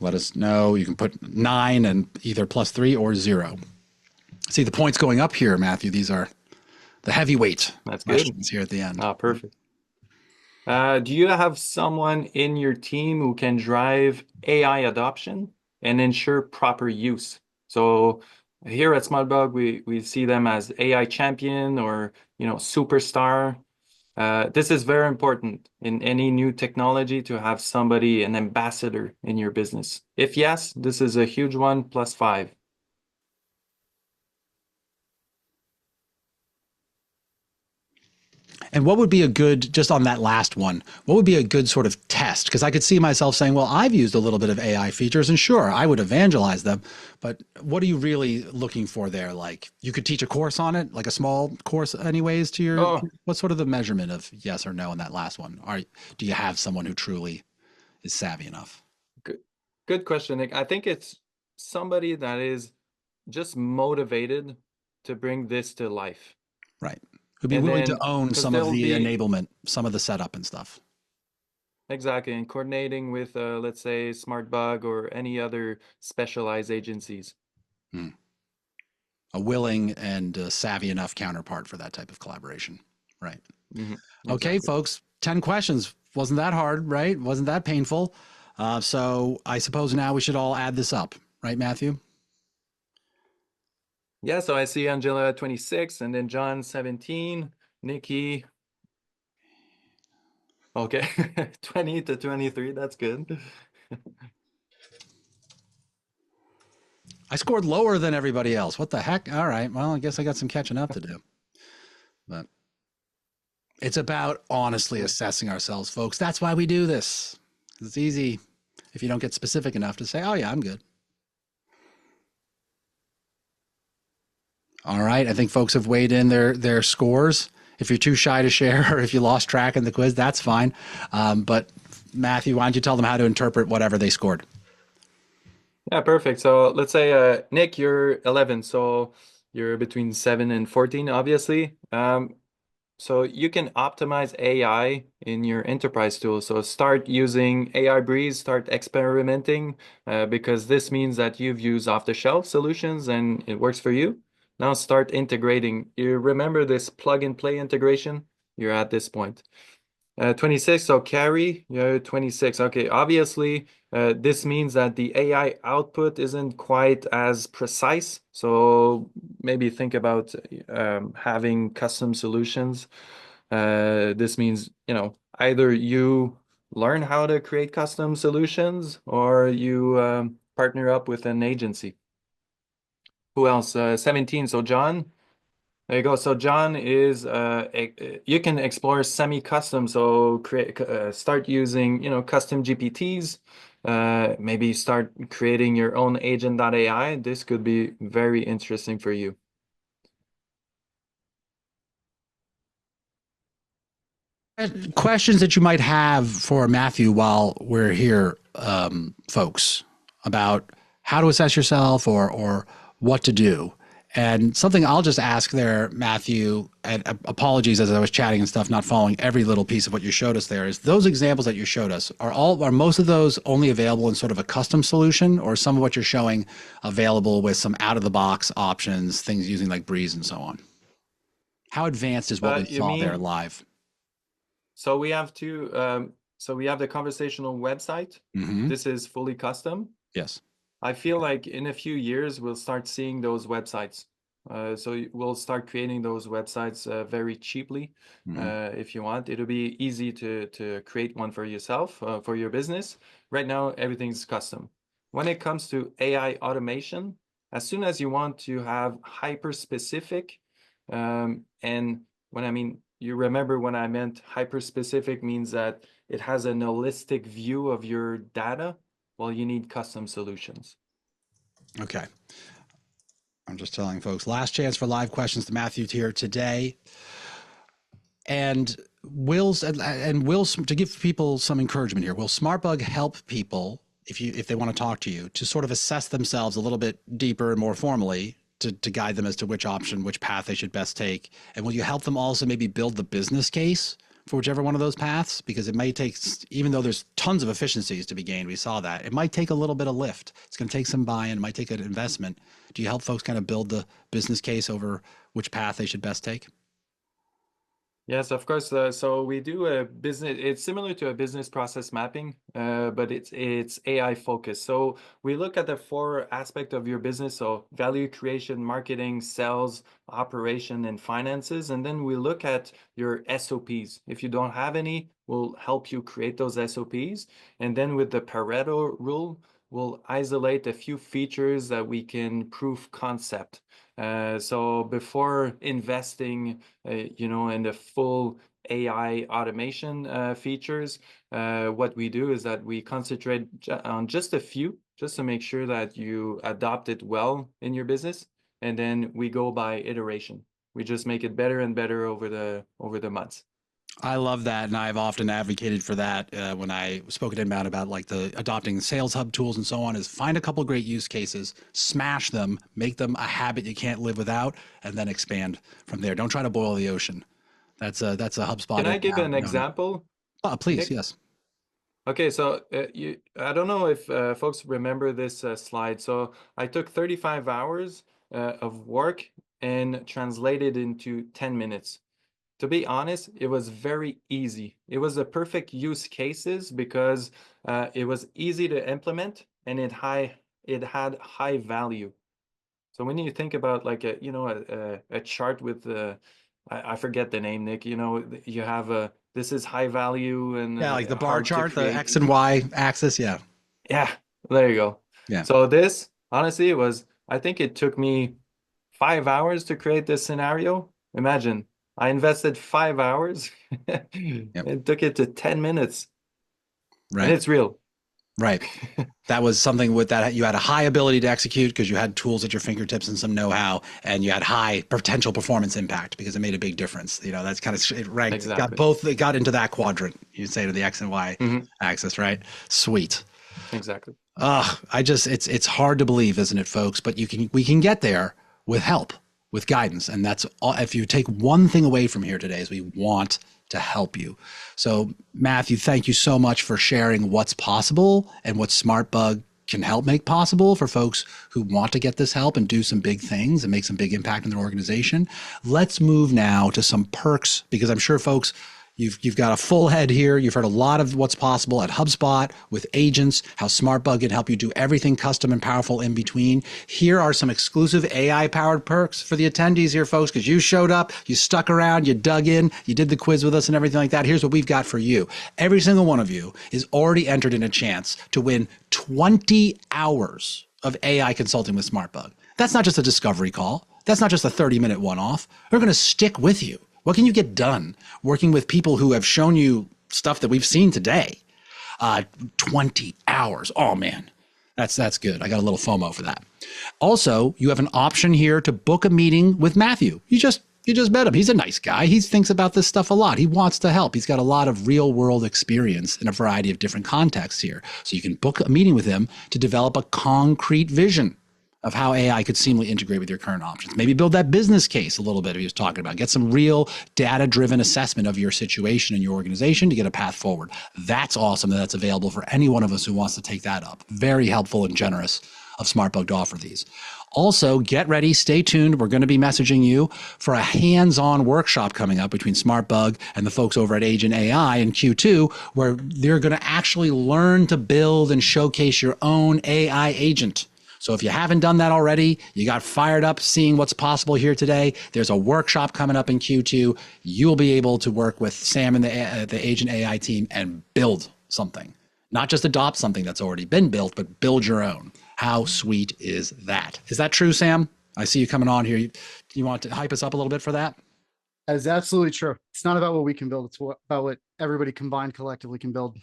Let us know. You can put 9 and either +3 or 0. See the points going up here, Matthew. These are the heavyweight questions here at the end.
Ah, perfect. Do you have someone in your team who can drive AI adoption and ensure proper use? So here at SmartBug, we see them as AI champion or superstar. This is very important in any new technology, to have somebody, an ambassador in your business. If yes, this is a huge one, +5.
And what would be a good, just on that last one, what would be a good sort of test? Because I could see myself saying, well, I've used a little bit of AI features, and sure, I would evangelize them. But what are you really looking for there? Like, you could teach a course on it, like a small course anyways, to your, what's sort of the measurement of yes or no in that last one? Do you have someone who truly is savvy enough?
Good question, Nick. I think it's somebody that is just motivated to bring this to life.
Right. Who'd be willing to own some of the enablement, some of the setup and stuff.
Exactly. And coordinating with, let's say, SmartBug or any other specialized agencies.
A willing and savvy enough counterpart for that type of collaboration. Right.
Exactly.
Okay, folks, 10 questions. Wasn't that hard, right? Wasn't that painful? So I suppose now we should all add this up, right, Matthew?
Yeah, so I see Angela 26, and then John 17, Nikki. Okay, 20 to 23, that's good.
I scored lower than everybody else. What the heck? All right, well, I guess I got some catching up to do. But it's about honestly assessing ourselves, folks. That's why we do this. It's easy if you don't get specific enough to say, oh yeah, I'm good. All right, I think folks have weighed in their scores. If you're too shy to share, or if you lost track in the quiz, that's fine. But Matthew, why don't you tell them how to interpret whatever they scored?
Yeah, perfect. So let's say, Nick, you're 11, so you're between 7 and 14, obviously. So you can optimize AI in your enterprise tool. So start using AI Breeze, start experimenting, because this means that you've used off-the-shelf solutions and it works for you. Now start integrating. You remember this plug and play integration? You're at this point. 26, so Carrie, you're 26. Okay, obviously, this means that the AI output isn't quite as precise. So maybe think about having custom solutions. This means, either you learn how to create custom solutions, or you partner up with an agency. Who else? 17. So John, there you go. So John is you can explore semi-custom. So start using custom GPTs. Maybe start creating your own Agent.AI. This could be very interesting for you.
Questions that you might have for Matthew while we're here folks about how to assess yourself or what to do. And something I'll just ask there, Mathieu, and apologies as I was chatting and stuff, not following every little piece of what you showed us there, is those examples that you showed us, are most of those only available in sort of a custom solution, or some of what you're showing available with some out of the box options, things using like Breeze and so on? How advanced is what we saw there live?
So we have so we have the conversational website. This is fully custom.
Yes.
I feel like in a few years, we'll start seeing those websites. So we'll start creating those websites very cheaply. If you want, it'll be easy to create one for yourself, for your business. Right now, everything's custom. When it comes to AI automation, as soon as you want to have hyper specific, and when I mean, you remember when I meant hyper specific means that it has an holistic view of your data. Well, you need custom solutions.
Okay. I'm just telling folks, last chance for live questions to Mathieu here today. And to give people some encouragement here, will SmartBug help people, if they want to talk to you, to sort of assess themselves a little bit deeper and more formally to guide them as to which option, which path they should best take? And will you help them also maybe build the business case for whichever one of those paths? Because it may take, even though there's tons of efficiencies to be gained, we saw that, it might take a little bit of lift. It's going to take some buy-in, it might take an investment. Do you help folks kind of build the business case over which path they should best take?
Yes, of course. So we do a business, it's similar to a business process mapping, but it's AI focused. So we look at the 4 aspects of your business. So value creation, marketing, sales, operation, and finances. And then we look at your SOPs. If you don't have any, we'll help you create those SOPs. And then with the Pareto rule, we'll isolate a few features that we can prove concept. So before investing, in the full AI automation features, what we do is that we concentrate on just a few, just to make sure that you adopt it well in your business, and then we go by iteration. We just make it better and better over the months.
I love that, and I've often advocated for that when I spoke at Inbound about like the adopting Sales Hub tools and so on, is find a couple of great use cases, smash them, make them a habit you can't live without, and then expand from there. Don't try to boil the ocean. That's a HubSpot.
Can I give an example?
Please,
Nick?
Yes.
Okay, so I don't know if folks remember this slide. So I took 35 hours of work and translated into 10 minutes. To be honest, it was very easy. It was the perfect use cases because it was easy to implement and it had high value. So when you think about like a chart with I forget the name, Nick. You have this is high value and
like the bar
hard to
chart, the
create.
X and Y axis. Yeah.
Yeah, there you go.
Yeah.
So this honestly I think it took me 5 hours to create this scenario. Imagine. I invested 5 hours and took it to 10 minutes.
Right.
And it's real.
Right. That was something with that you had a high ability to execute because you had tools at your fingertips and some know-how, and you had high potential performance impact because it made a big difference. That's kind of it ranked.
Exactly.
It got into that quadrant. You'd say to the X and Y axis, right? Sweet.
Exactly.
It's hard to believe, isn't it, folks? But we can get there with help, with guidance. And that's all. If you take one thing away from here today, is we want to help you. So Mathieu, thank you so much for sharing what's possible and what SmartBug can help make possible for folks who want to get this help and do some big things and make some big impact in their organization. Let's move now to some perks, because I'm sure folks, you've got a full head here. You've heard a lot of what's possible at HubSpot with agents, how SmartBug can help you do everything custom and powerful in between. Here are some exclusive AI-powered perks for the attendees here, folks, because you showed up, you stuck around, you dug in, you did the quiz with us and everything like that. Here's what we've got for you. Every single one of you is already entered in a chance to win 20 hours of AI consulting with SmartBug. That's not just a discovery call. That's not just a 30-minute one-off. We're going to stick with you. What can you get done working with people who have shown you stuff that we've seen today? 20 hours. Oh man, that's good. I got a little FOMO for that. Also, you have an option here to book a meeting with Mathieu. You just You just met him. He's a nice guy. He thinks about this stuff a lot. He wants to help. He's got a lot of real world experience in a variety of different contexts here. So you can book a meeting with him to develop a concrete vision of how AI could seamlessly integrate with your current options. Maybe build that business case a little bit he was talking about. Get some real data-driven assessment of your situation and your organization to get a path forward. That's awesome that that's available for any one of us who wants to take that up. Very helpful and generous of SmartBug to offer these. Also, get ready, stay tuned. We're going to be messaging you for a hands-on workshop coming up between SmartBug and the folks over at Agent.AI in Q2, where they're going to actually learn to build and showcase your own AI agent. So if you haven't done that already, you got fired up seeing what's possible here today, there's a workshop coming up in Q2. You'll be able to work with Sam and the Agent.AI team and build something. Not just adopt something that's already been built, but build your own. How sweet is that? Is that true, Sam? I see you coming on here. You want to hype us up a little bit for that?
That is absolutely true. It's not about what we can build. It's about what everybody combined collectively can build.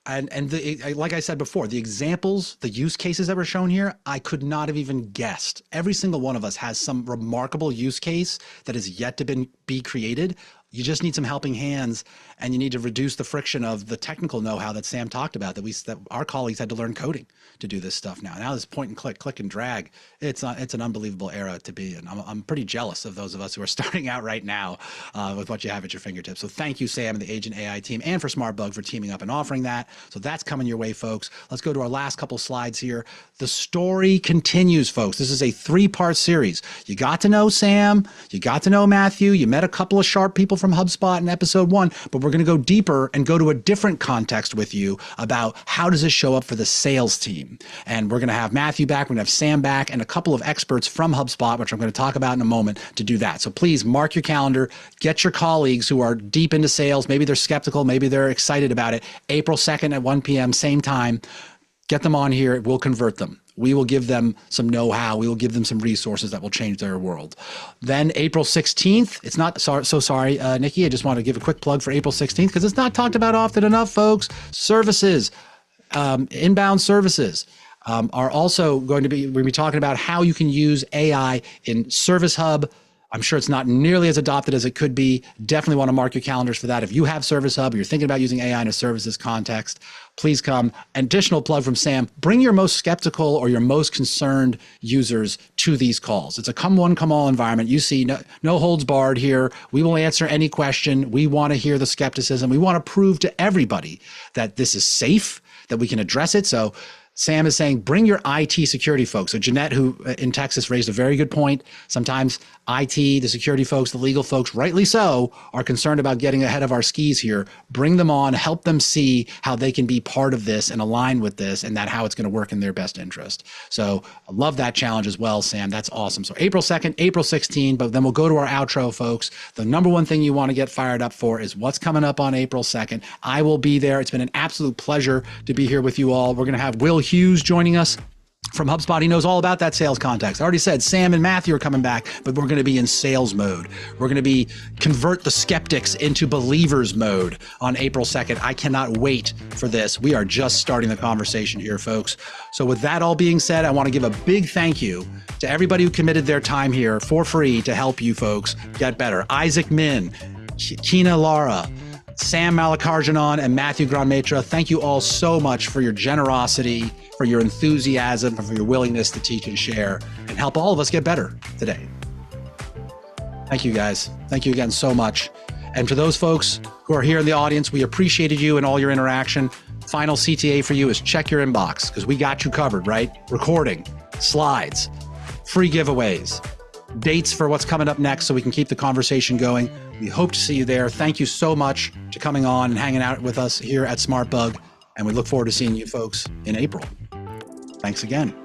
And like I said before, the examples, the use cases that were shown here, I could not have even guessed. Every single one of us has some remarkable use case that is yet to be created. You just need some helping hands, and you need to reduce the friction of the technical know-how that Sam talked about, that our colleagues had to learn coding to do this stuff now. Now this point and click and drag, it's an unbelievable era to be in. I'm pretty jealous of those of us who are starting out right now with what you have at your fingertips. So thank you, Sam, and the Agent.AI team, and for SmartBug for teaming up and offering that. So that's coming your way, folks. Let's go to our last couple slides here. The story continues, folks. This is a 3-part series. You got to know Sam, you got to know Matthew, you met a couple of sharp people from HubSpot in episode 1, but we're going to go deeper and go to a different context with you about how does this show up for the sales team. And we're going to have Matthew back, we're going to have Sam back, and a couple of experts from HubSpot, which I'm going to talk about in a moment, to do that. So please mark your calendar, get your colleagues who are deep into sales, maybe they're skeptical, maybe they're excited about it, April 2nd at 1 p.m., same time, get them on here, we'll convert them. We will give them some know-how. We will give them some resources that will change their world. Then April 16th, it's not, so sorry, Nikki, I just want to give a quick plug for April 16th because it's not talked about often enough, folks. Services, inbound services are also going to be, we'll be talking about how you can use AI in Service Hub. I'm sure it's not nearly as adopted as it could be. Definitely want to mark your calendars for that. If you have Service Hub, or you're thinking about using AI in a services context, please come. Additional plug from Sam, bring your most skeptical or your most concerned users to these calls. It's a come one, come all environment. You see no holds barred here. We will answer any question. We want to hear the skepticism. We want to prove to everybody that this is safe, that we can address it. So Sam is saying, bring your IT security folks. So Jeanette, who in Texas raised a very good point. Sometimes IT, the security folks, the legal folks, rightly so, are concerned about getting ahead of our skis here. Bring them on, help them see how they can be part of this and align with this, and that how it's going to work in their best interest. So I love that challenge as well, Sam. That's awesome. So April 2nd, April 16th, but then we'll go to our outro, folks. The number one thing you want to get fired up for is what's coming up on April 2nd. I will be there. It's been an absolute pleasure to be here with you all. We're going to have Will Hughes joining us from HubSpot. He knows all about that sales context. I already said Sam and Matthew are coming back, but we're going to be in sales mode. We're going to be convert the skeptics into believers mode on April 2nd. I cannot wait for this. We are just starting the conversation here, folks. So with that all being said, I want to give a big thank you to everybody who committed their time here for free to help you folks get better. Isaac Min, Kina Lara, Sam Mallikarjunan, and Mathieu Grandmaître, thank you all so much for your generosity, for your enthusiasm, and for your willingness to teach and share and help all of us get better today. Thank you, guys. Thank you again so much. And for those folks who are here in the audience, we appreciated you and all your interaction. Final CTA for you is check your inbox because we got you covered, right? Recording, slides, free giveaways, dates for what's coming up next so we can keep the conversation going. We hope to see you there. Thank you so much for coming on and hanging out with us here at SmartBug. And we look forward to seeing you folks in April. Thanks again.